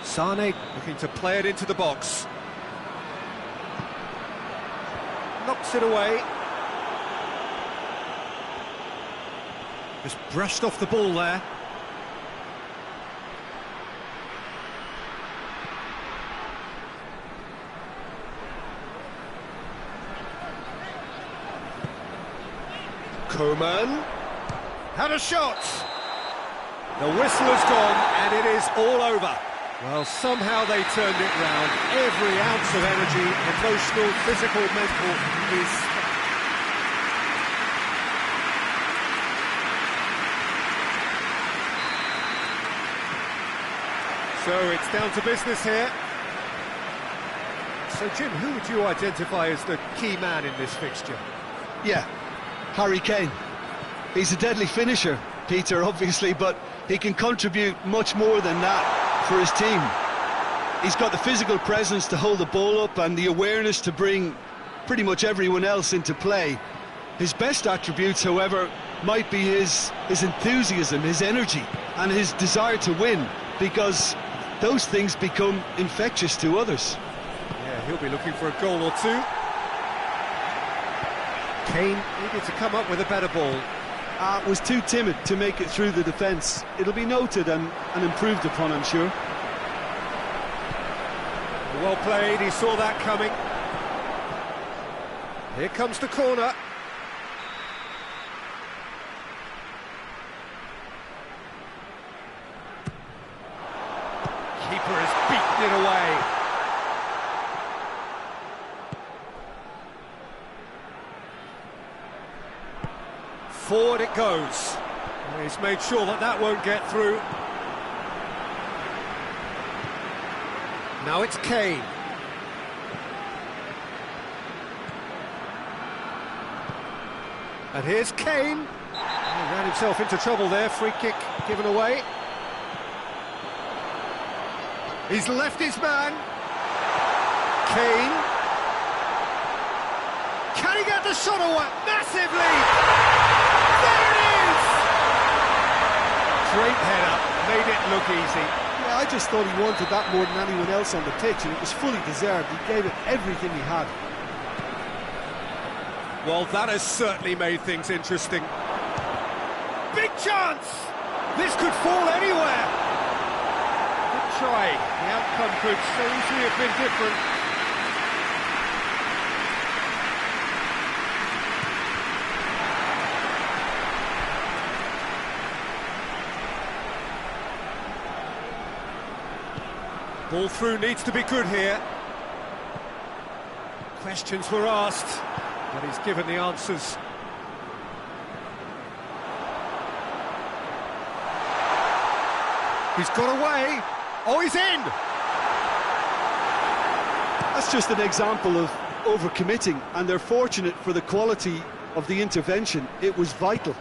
S1: Sane looking to play it into the box. Knocks it away. Just brushed off the ball there. Coman had a shot. The whistle has gone and it is all over. Well, somehow they turned it round. Every ounce of energy, emotional, physical, mental, is... So it's down to business here. So, Jim, who would you identify as the key man in this fixture?
S3: Yeah, Harry Kane. He's a deadly finisher, Peter, obviously, but he can contribute much more than that for his team. He's got the physical presence to hold the ball up and the awareness to bring pretty much everyone else into play. His best attributes, however, might be his enthusiasm, his energy, and his desire to win, because those things become infectious to others.
S1: Yeah, he'll be looking for a goal or two. Kane needed to come up with a better ball.
S3: Was too timid to make it through the defence. It'll be noted and improved upon, I'm sure.
S1: Well played, he saw that coming. Here comes the corner. Keeper has beaten it away. Forward it goes. He's made sure that that won't get through. Now it's Kane. And here's Kane. He ran himself into trouble there. Free kick given away. He's left his man. Kane. Can he get the shot away? Massive lead! There it is! Great header, made it look easy.
S3: Yeah, I just thought he wanted that more than anyone else on the pitch, and it was fully deserved. He gave it everything he had.
S1: Well, that has certainly made things interesting. Big chance! This could fall anywhere. try. The outcome could so easily have been different. Ball through needs to be good here. Questions were asked, but he's given the answers. He's got away. Oh, he's in!
S3: That's just an example of overcommitting, and they're fortunate for the quality of the intervention. It was vital.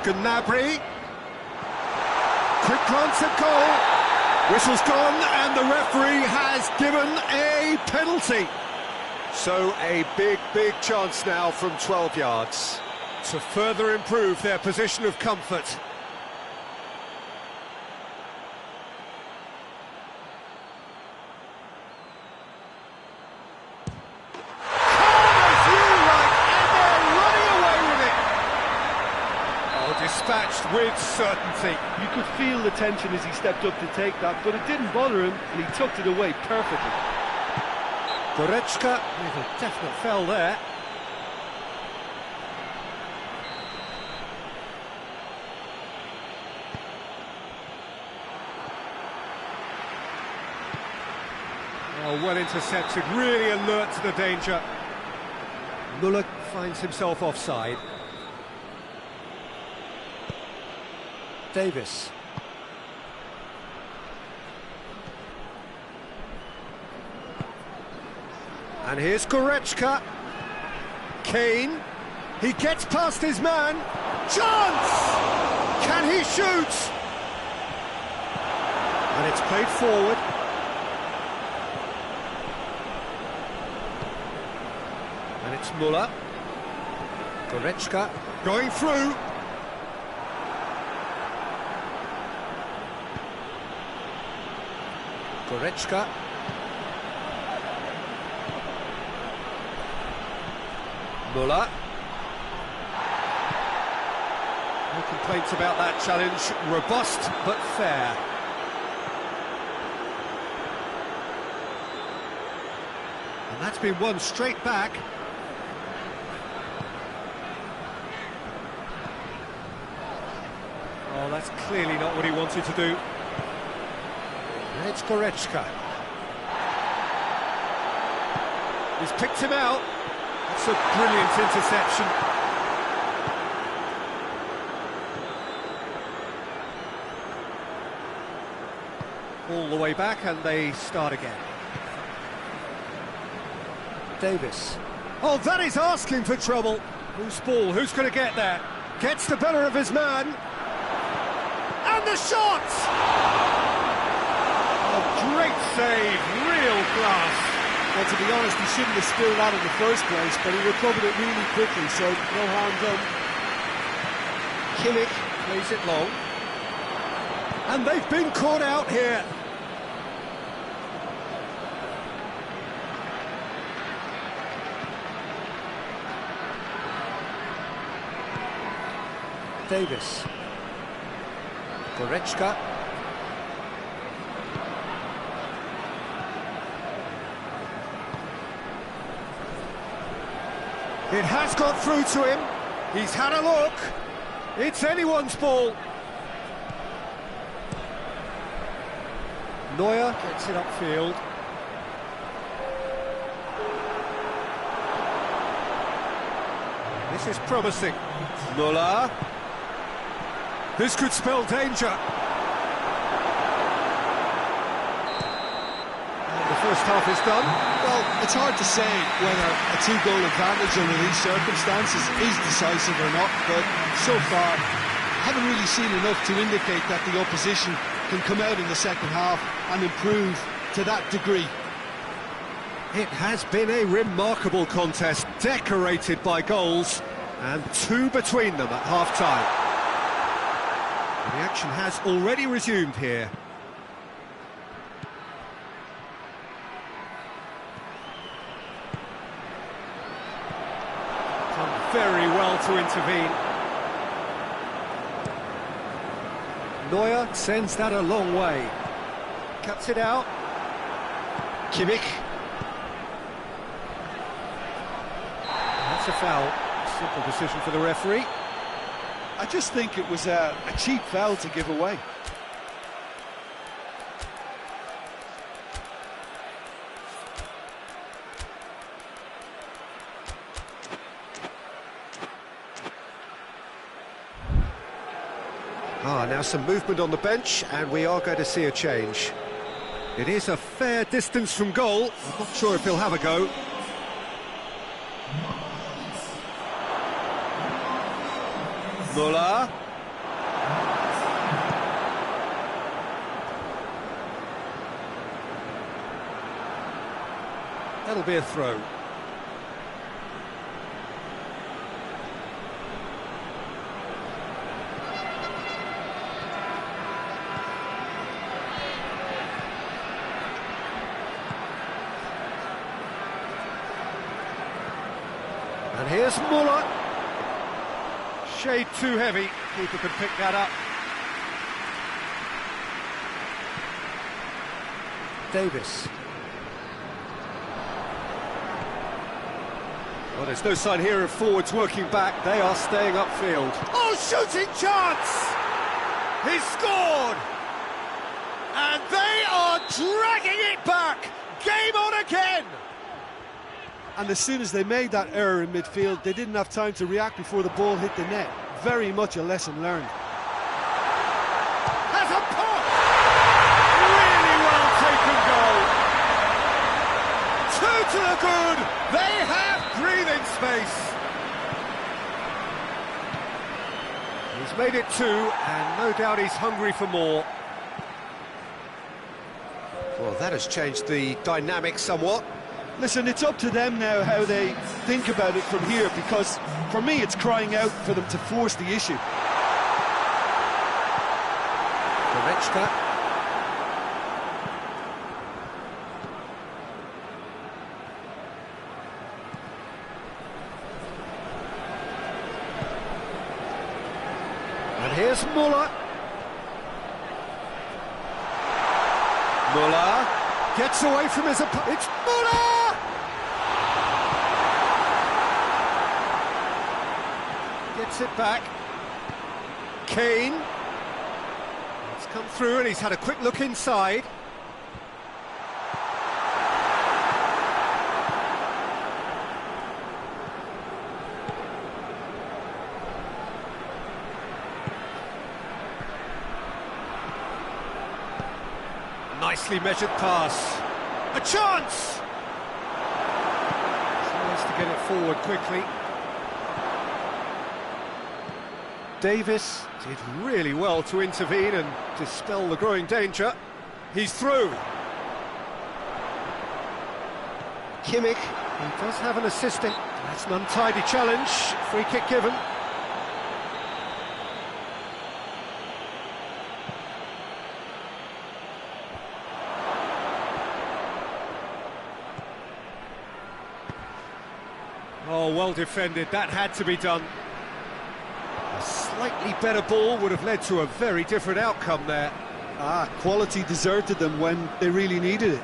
S1: Gnabry. Quick glance at goal. Whistle's gone, and the referee has given a penalty. So a big, big chance now from 12 yards to further improve their position of comfort. Dispatched with certainty.
S3: You could feel the tension as he stepped up to take that, but it didn't bother him, and he tucked it away perfectly.
S1: Goretzka with a definite foul there. Oh, well intercepted, really alert to the danger. Müller finds himself offside. Davis. And here's Goretzka. Kane. He gets past his man. Chance! Can he shoot? And it's played forward. And it's Müller. Goretzka going through. Goretzka. Müller. No complaints about that challenge. Robust but fair. And that's been won straight back. Oh, that's clearly not what he wanted to do. And it's Goretzka. He's picked him out. That's a brilliant interception. All the way back, and they start again. Davis. Oh, that is asking for trouble. Who's ball? Who's going to get there? Gets the better of his man. And the shot! Great save, real class.
S3: Well, to be honest, he shouldn't have spilled that in the first place, but he recovered it really quickly, so no harm done.
S1: Kimmich plays it long. And they've been caught out here. Davis. Goretzka. It has got through to him. He's had a look. It's anyone's ball. Neuer gets it upfield. This is promising. Müller. This could spell danger. And the first half is done.
S3: Well, it's hard to say whether a two-goal advantage under these circumstances is decisive or not, but so far, haven't really seen enough to indicate that the opposition can come out in the second half and improve to that degree.
S1: It has been a remarkable contest, decorated by goals, and two between them at half-time. The action has already resumed here. Done very well to intervene. Neuer sends that a long way. Cuts it out. Kimmich. That's a foul. Simple decision for the referee.
S2: I just think it was a cheap foul to give away.
S1: Now some movement on the bench, and we are going to see a change. It is a fair distance from goal. I'm not sure if he'll have a go. Müller. That'll be a throw. And here's Müller. Shade too heavy. Keeper can pick that up. Davis. Well, there's no sign here of forwards working back. They are staying upfield. Oh, shooting chance! He's scored! And they are dragging it back! Game on again!
S2: And as soon as they made that error in midfield, they didn't have time to react before the ball hit the net. Very much a lesson learned.
S1: Has a pop! Really well taken goal. Two to the good. They have breathing space. He's made it two, and no doubt he's hungry for more. Well, that has changed the dynamic somewhat.
S2: Listen, it's up to them now how they think about it from here, because for me it's crying out for them to force the issue.
S1: Goretzka. And here's Müller. Müller gets away from his opponent. It's Müller! Gets it back. Kane. It's come through and he's had a quick look inside. Nicely measured pass. A chance! It's nice to get it forward quickly. Davis did really well to intervene and dispel the growing danger. He's through. Kimmich, he does have an assistant. That's an untidy challenge. Free kick given. Oh, well defended. That had to be done. A slightly better ball would have led to a very different outcome there.
S2: Quality deserted them when they really needed it.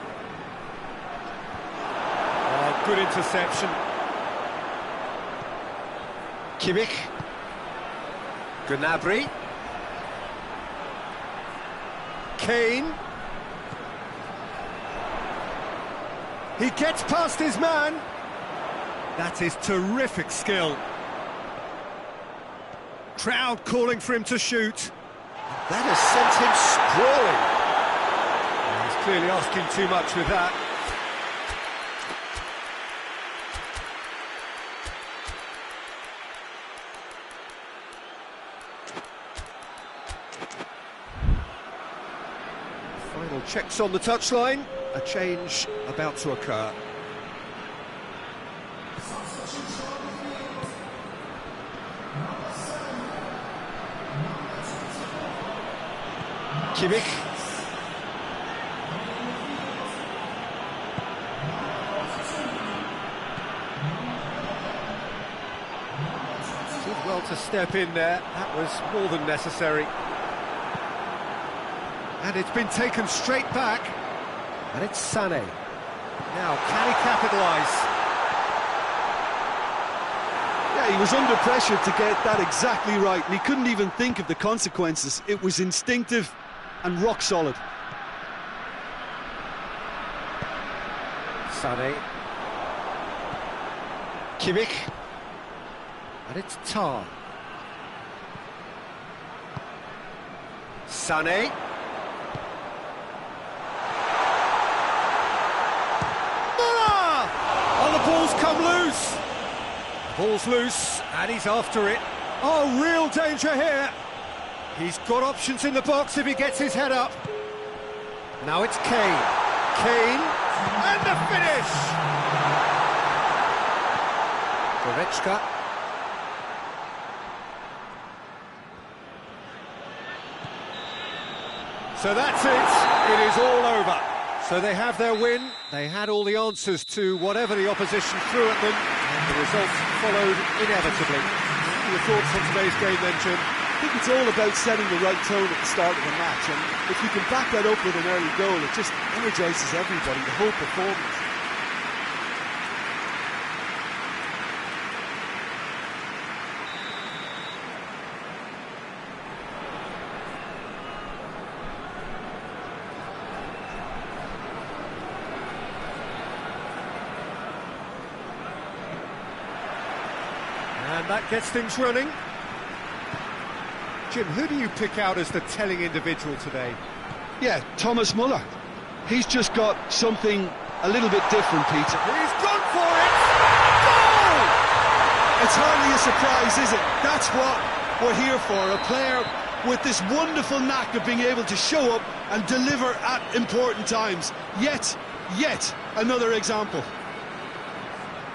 S1: Oh, good interception. Kimmich. Gnabry. Kane. He gets past his man. That is terrific skill. Crowd calling for him to shoot. That has sent him sprawling. He's clearly asking too much with that. Final checks on the touchline. A change about to occur. Kimmich. Did well to step in there. That was more than necessary. And it's been taken straight back. And it's Sané. Now, can he capitalise?
S2: Yeah, he was under pressure to get that exactly right, and he couldn't even think of the consequences. It was instinctive and rock solid.
S1: Sané. Kimmich. And it's Tar. Sané. Oh, the ball's come loose. Ball's loose, and he's after it. Oh, real danger here. He's got options in the box if he gets his head up. Now it's Kane. Kane, and the finish! Goretzka. So that's it. It is all over. So they have their win. They had all the answers to whatever the opposition threw at them, and the results followed inevitably. Your thoughts on today's game then, Jim?
S3: I think it's all about setting the right tone at the start of the match, and if you can back that up with an early goal, it just energises everybody, the whole performance.
S1: And that gets things running. Jim, who do you pick out as the telling individual today?
S2: Yeah, Thomas Muller. He's just got something a little bit different, Peter.
S1: He's gone for it! Goal!
S2: It's hardly a surprise, is it? That's what we're here for. A player with this wonderful knack of being able to show up and deliver at important times. Yet another example.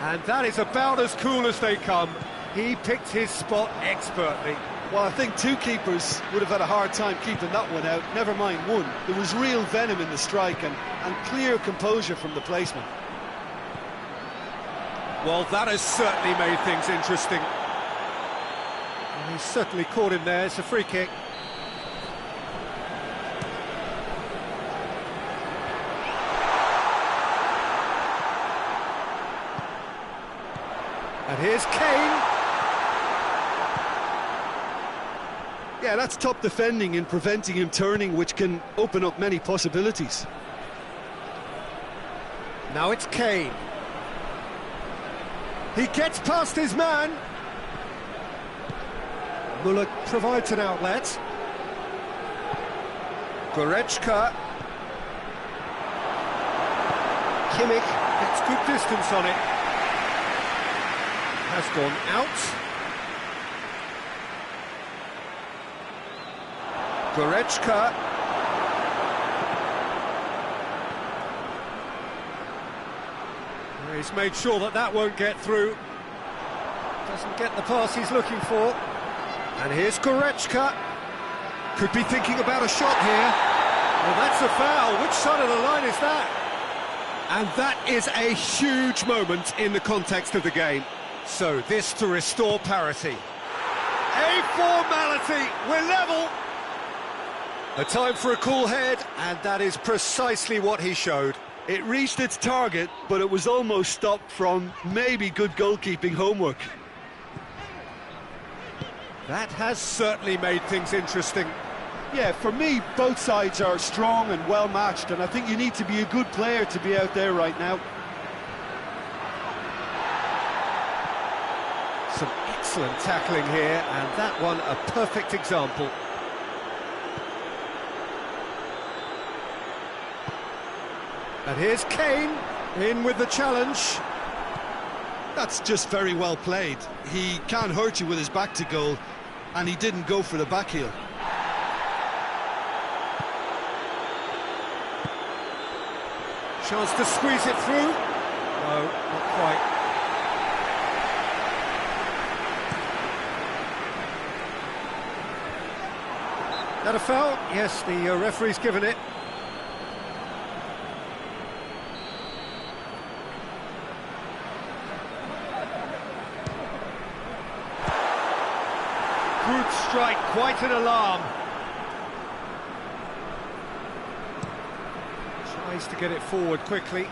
S1: And that is about as cool as they come. He picked his spot expertly.
S3: Well, I think two keepers would have had a hard time keeping that one out, never mind one. There was real venom in the strike and clear composure from the placement.
S1: Well, that has certainly made things interesting. And he's certainly caught him there. It's a free kick. And here's Kane.
S2: Yeah, that's top defending and preventing him turning, which can open up many possibilities.
S1: Now it's Kane. He gets past his man. Muller provides an outlet. Goretzka. Kimmich gets good distance on it. Has gone out. Goretzka. He's made sure that that won't get through. Doesn't get the pass he's looking for. And here's Goretzka. Could be thinking about a shot here. Well, that's a foul. Which side of the line is that? And that is a huge moment in the context of the game. So this to restore parity. A formality. We're level. A time for a cool head, and that is precisely what he showed.
S2: It reached its target, but it was almost stopped from maybe good goalkeeping homework.
S1: That has certainly made things interesting.
S3: Yeah, for me, both sides are strong and well matched, and I think you need to be a good player to be out there right now.
S1: Some excellent tackling here, and that one a perfect example. And here's Kane, in with the challenge.
S2: That's just very well played. He can't hurt you with his back to goal, and he didn't go for the back heel.
S1: Chance to squeeze it through. No, not quite. That a foul? Yes, the referee's given it. Good strike, quite an alarm. Tries to get it forward quickly.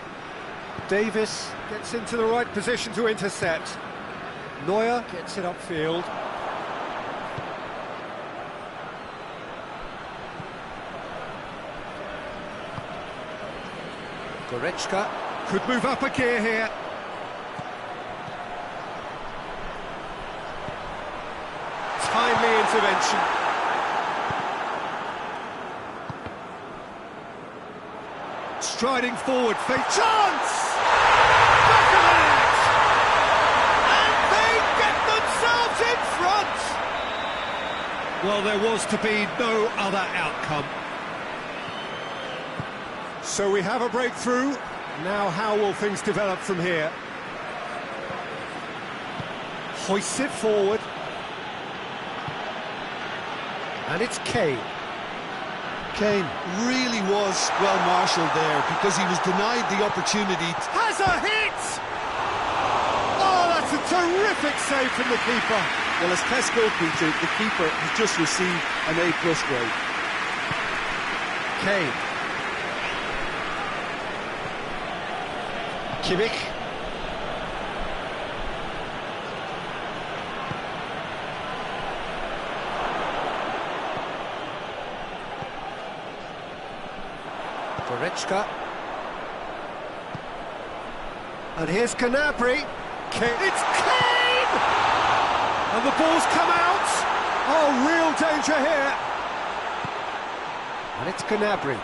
S1: Davis gets into the right position to intercept. Neuer gets it upfield. Goretzka could move up a gear here. Timely intervention. Striding forward, fake chance! Back of the net! And they get themselves in front! Well, there was to be no other outcome. So we have a breakthrough. Now how will things develop from here? Hoists it forward. And it's Kane.
S2: Kane really was well marshalled there because he was denied the opportunity.
S1: Has a hit! Oh, that's a terrific save from the keeper.
S3: Well, as test goalkeeper, the keeper has just received an A+ grade.
S1: Kane. Kimmich. Goretzka. And here's Gnabry. It's Kane! And the ball's come out. Oh, real danger here. And it's Gnabry.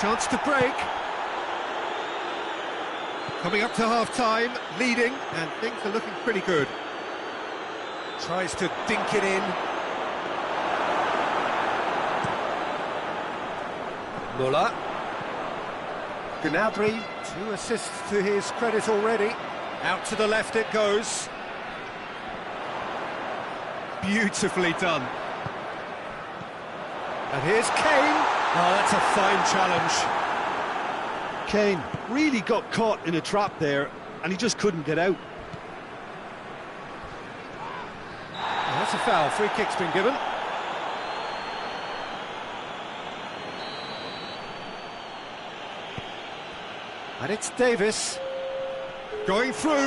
S1: Chance to break. Coming up to half-time, leading, and things are looking pretty good. Tries to dink it in. Muller. Gnabry, 2 assists to his credit already. Out to the left it goes. Beautifully done. And here's Kane. Oh, that's a fine challenge.
S2: Kane really got caught in a trap there, and he just couldn't get out.
S1: That's a foul. Free kick's been given. And it's Davis going through. And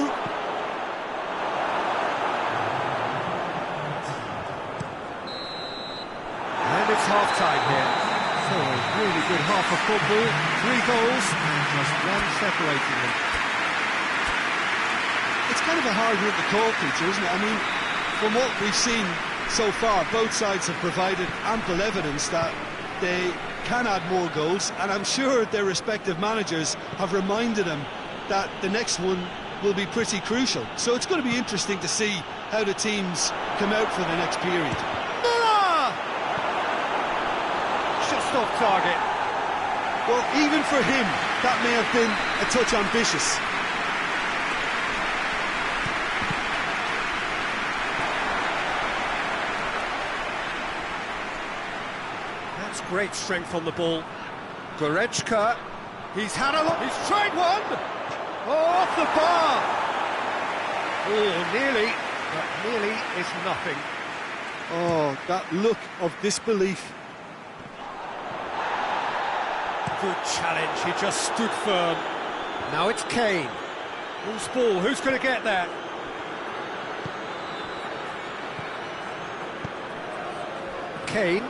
S1: it's half-time here. So a really good half of football. 3 goals and just 1 separating them.
S2: It's kind of a hard one to call, Peter, isn't it? I mean, from what we've seen so far, both sides have provided ample evidence that they can add more goals, and I'm sure their respective managers have reminded them that the next one will be pretty crucial. So it's going to be interesting to see how the teams come out for the next period.
S1: Muller! Just off target.
S2: Well, even for him, that may have been a touch ambitious.
S1: Great strength on the ball. Goretzka, he's had a look, he's tried one! Oh, off the bar! Oh, nearly, but nearly is nothing.
S2: Oh, that look of disbelief.
S1: Good challenge, he just stood firm. Now it's Kane. Loose ball, who's going to get that? Kane.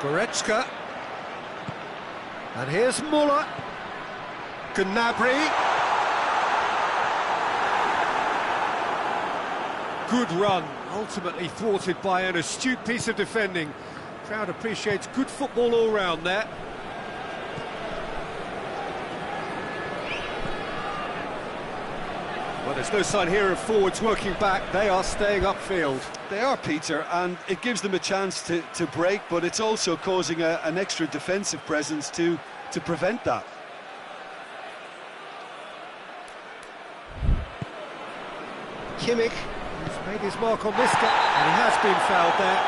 S1: Goretzka. And here's Muller. Gnabry. Good run, ultimately thwarted by an astute piece of defending. Crowd appreciates good football all round there. Well, there's no sign here of forwards working back. They are staying upfield.
S2: They are, Peter, and it gives them a chance to break, but it's also causing an extra defensive presence to prevent that.
S1: Kimmich, who's made his mark on this guy, and he has been fouled there.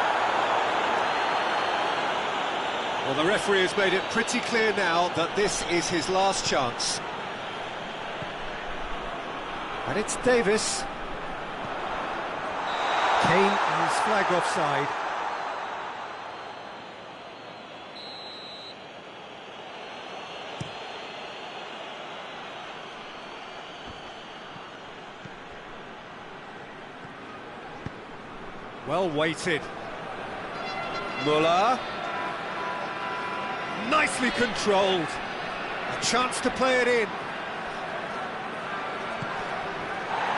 S1: Well, the referee has made it pretty clear now that this is his last chance. And it's Davis. Kane is flagged offside. Well weighted. Muller. Nicely controlled. A chance to play it in.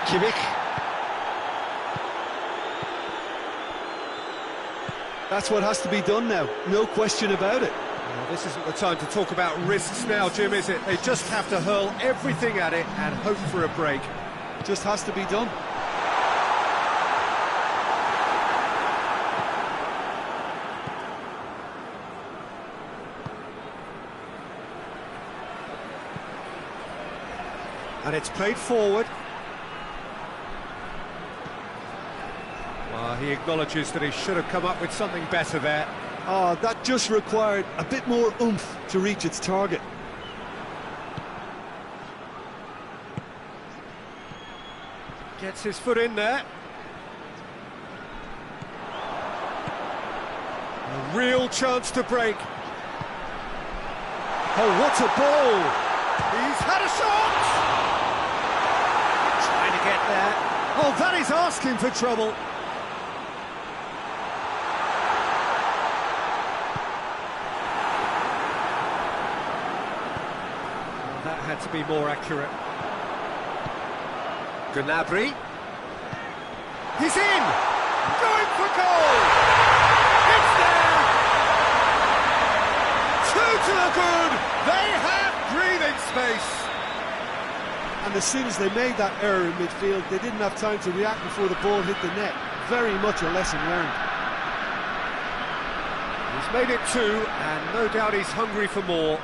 S1: Kimmich.
S3: That's what has to be done now, no question about it.
S1: Well, this isn't the time to talk about risks now, Jim, is it? They just have to hurl everything at it and hope for a break.
S3: Just has to be done.
S1: And it's played forward. Well, he acknowledges that he should have come up with something better there.
S3: Oh, that just required a bit more oomph to reach its target.
S1: Gets his foot in there. A real chance to break. Oh, what a ball! He's had a shot! Trying to get there. Oh, that is asking for trouble. That had to be more accurate. Gnabry. He's in! Going for goal! It's there! 2 to the good! They have breathing space!
S3: And as soon as they made that error in midfield, they didn't have time to react before the ball hit the net. Very much a lesson learned.
S1: He's made it 2, and no doubt he's hungry for more.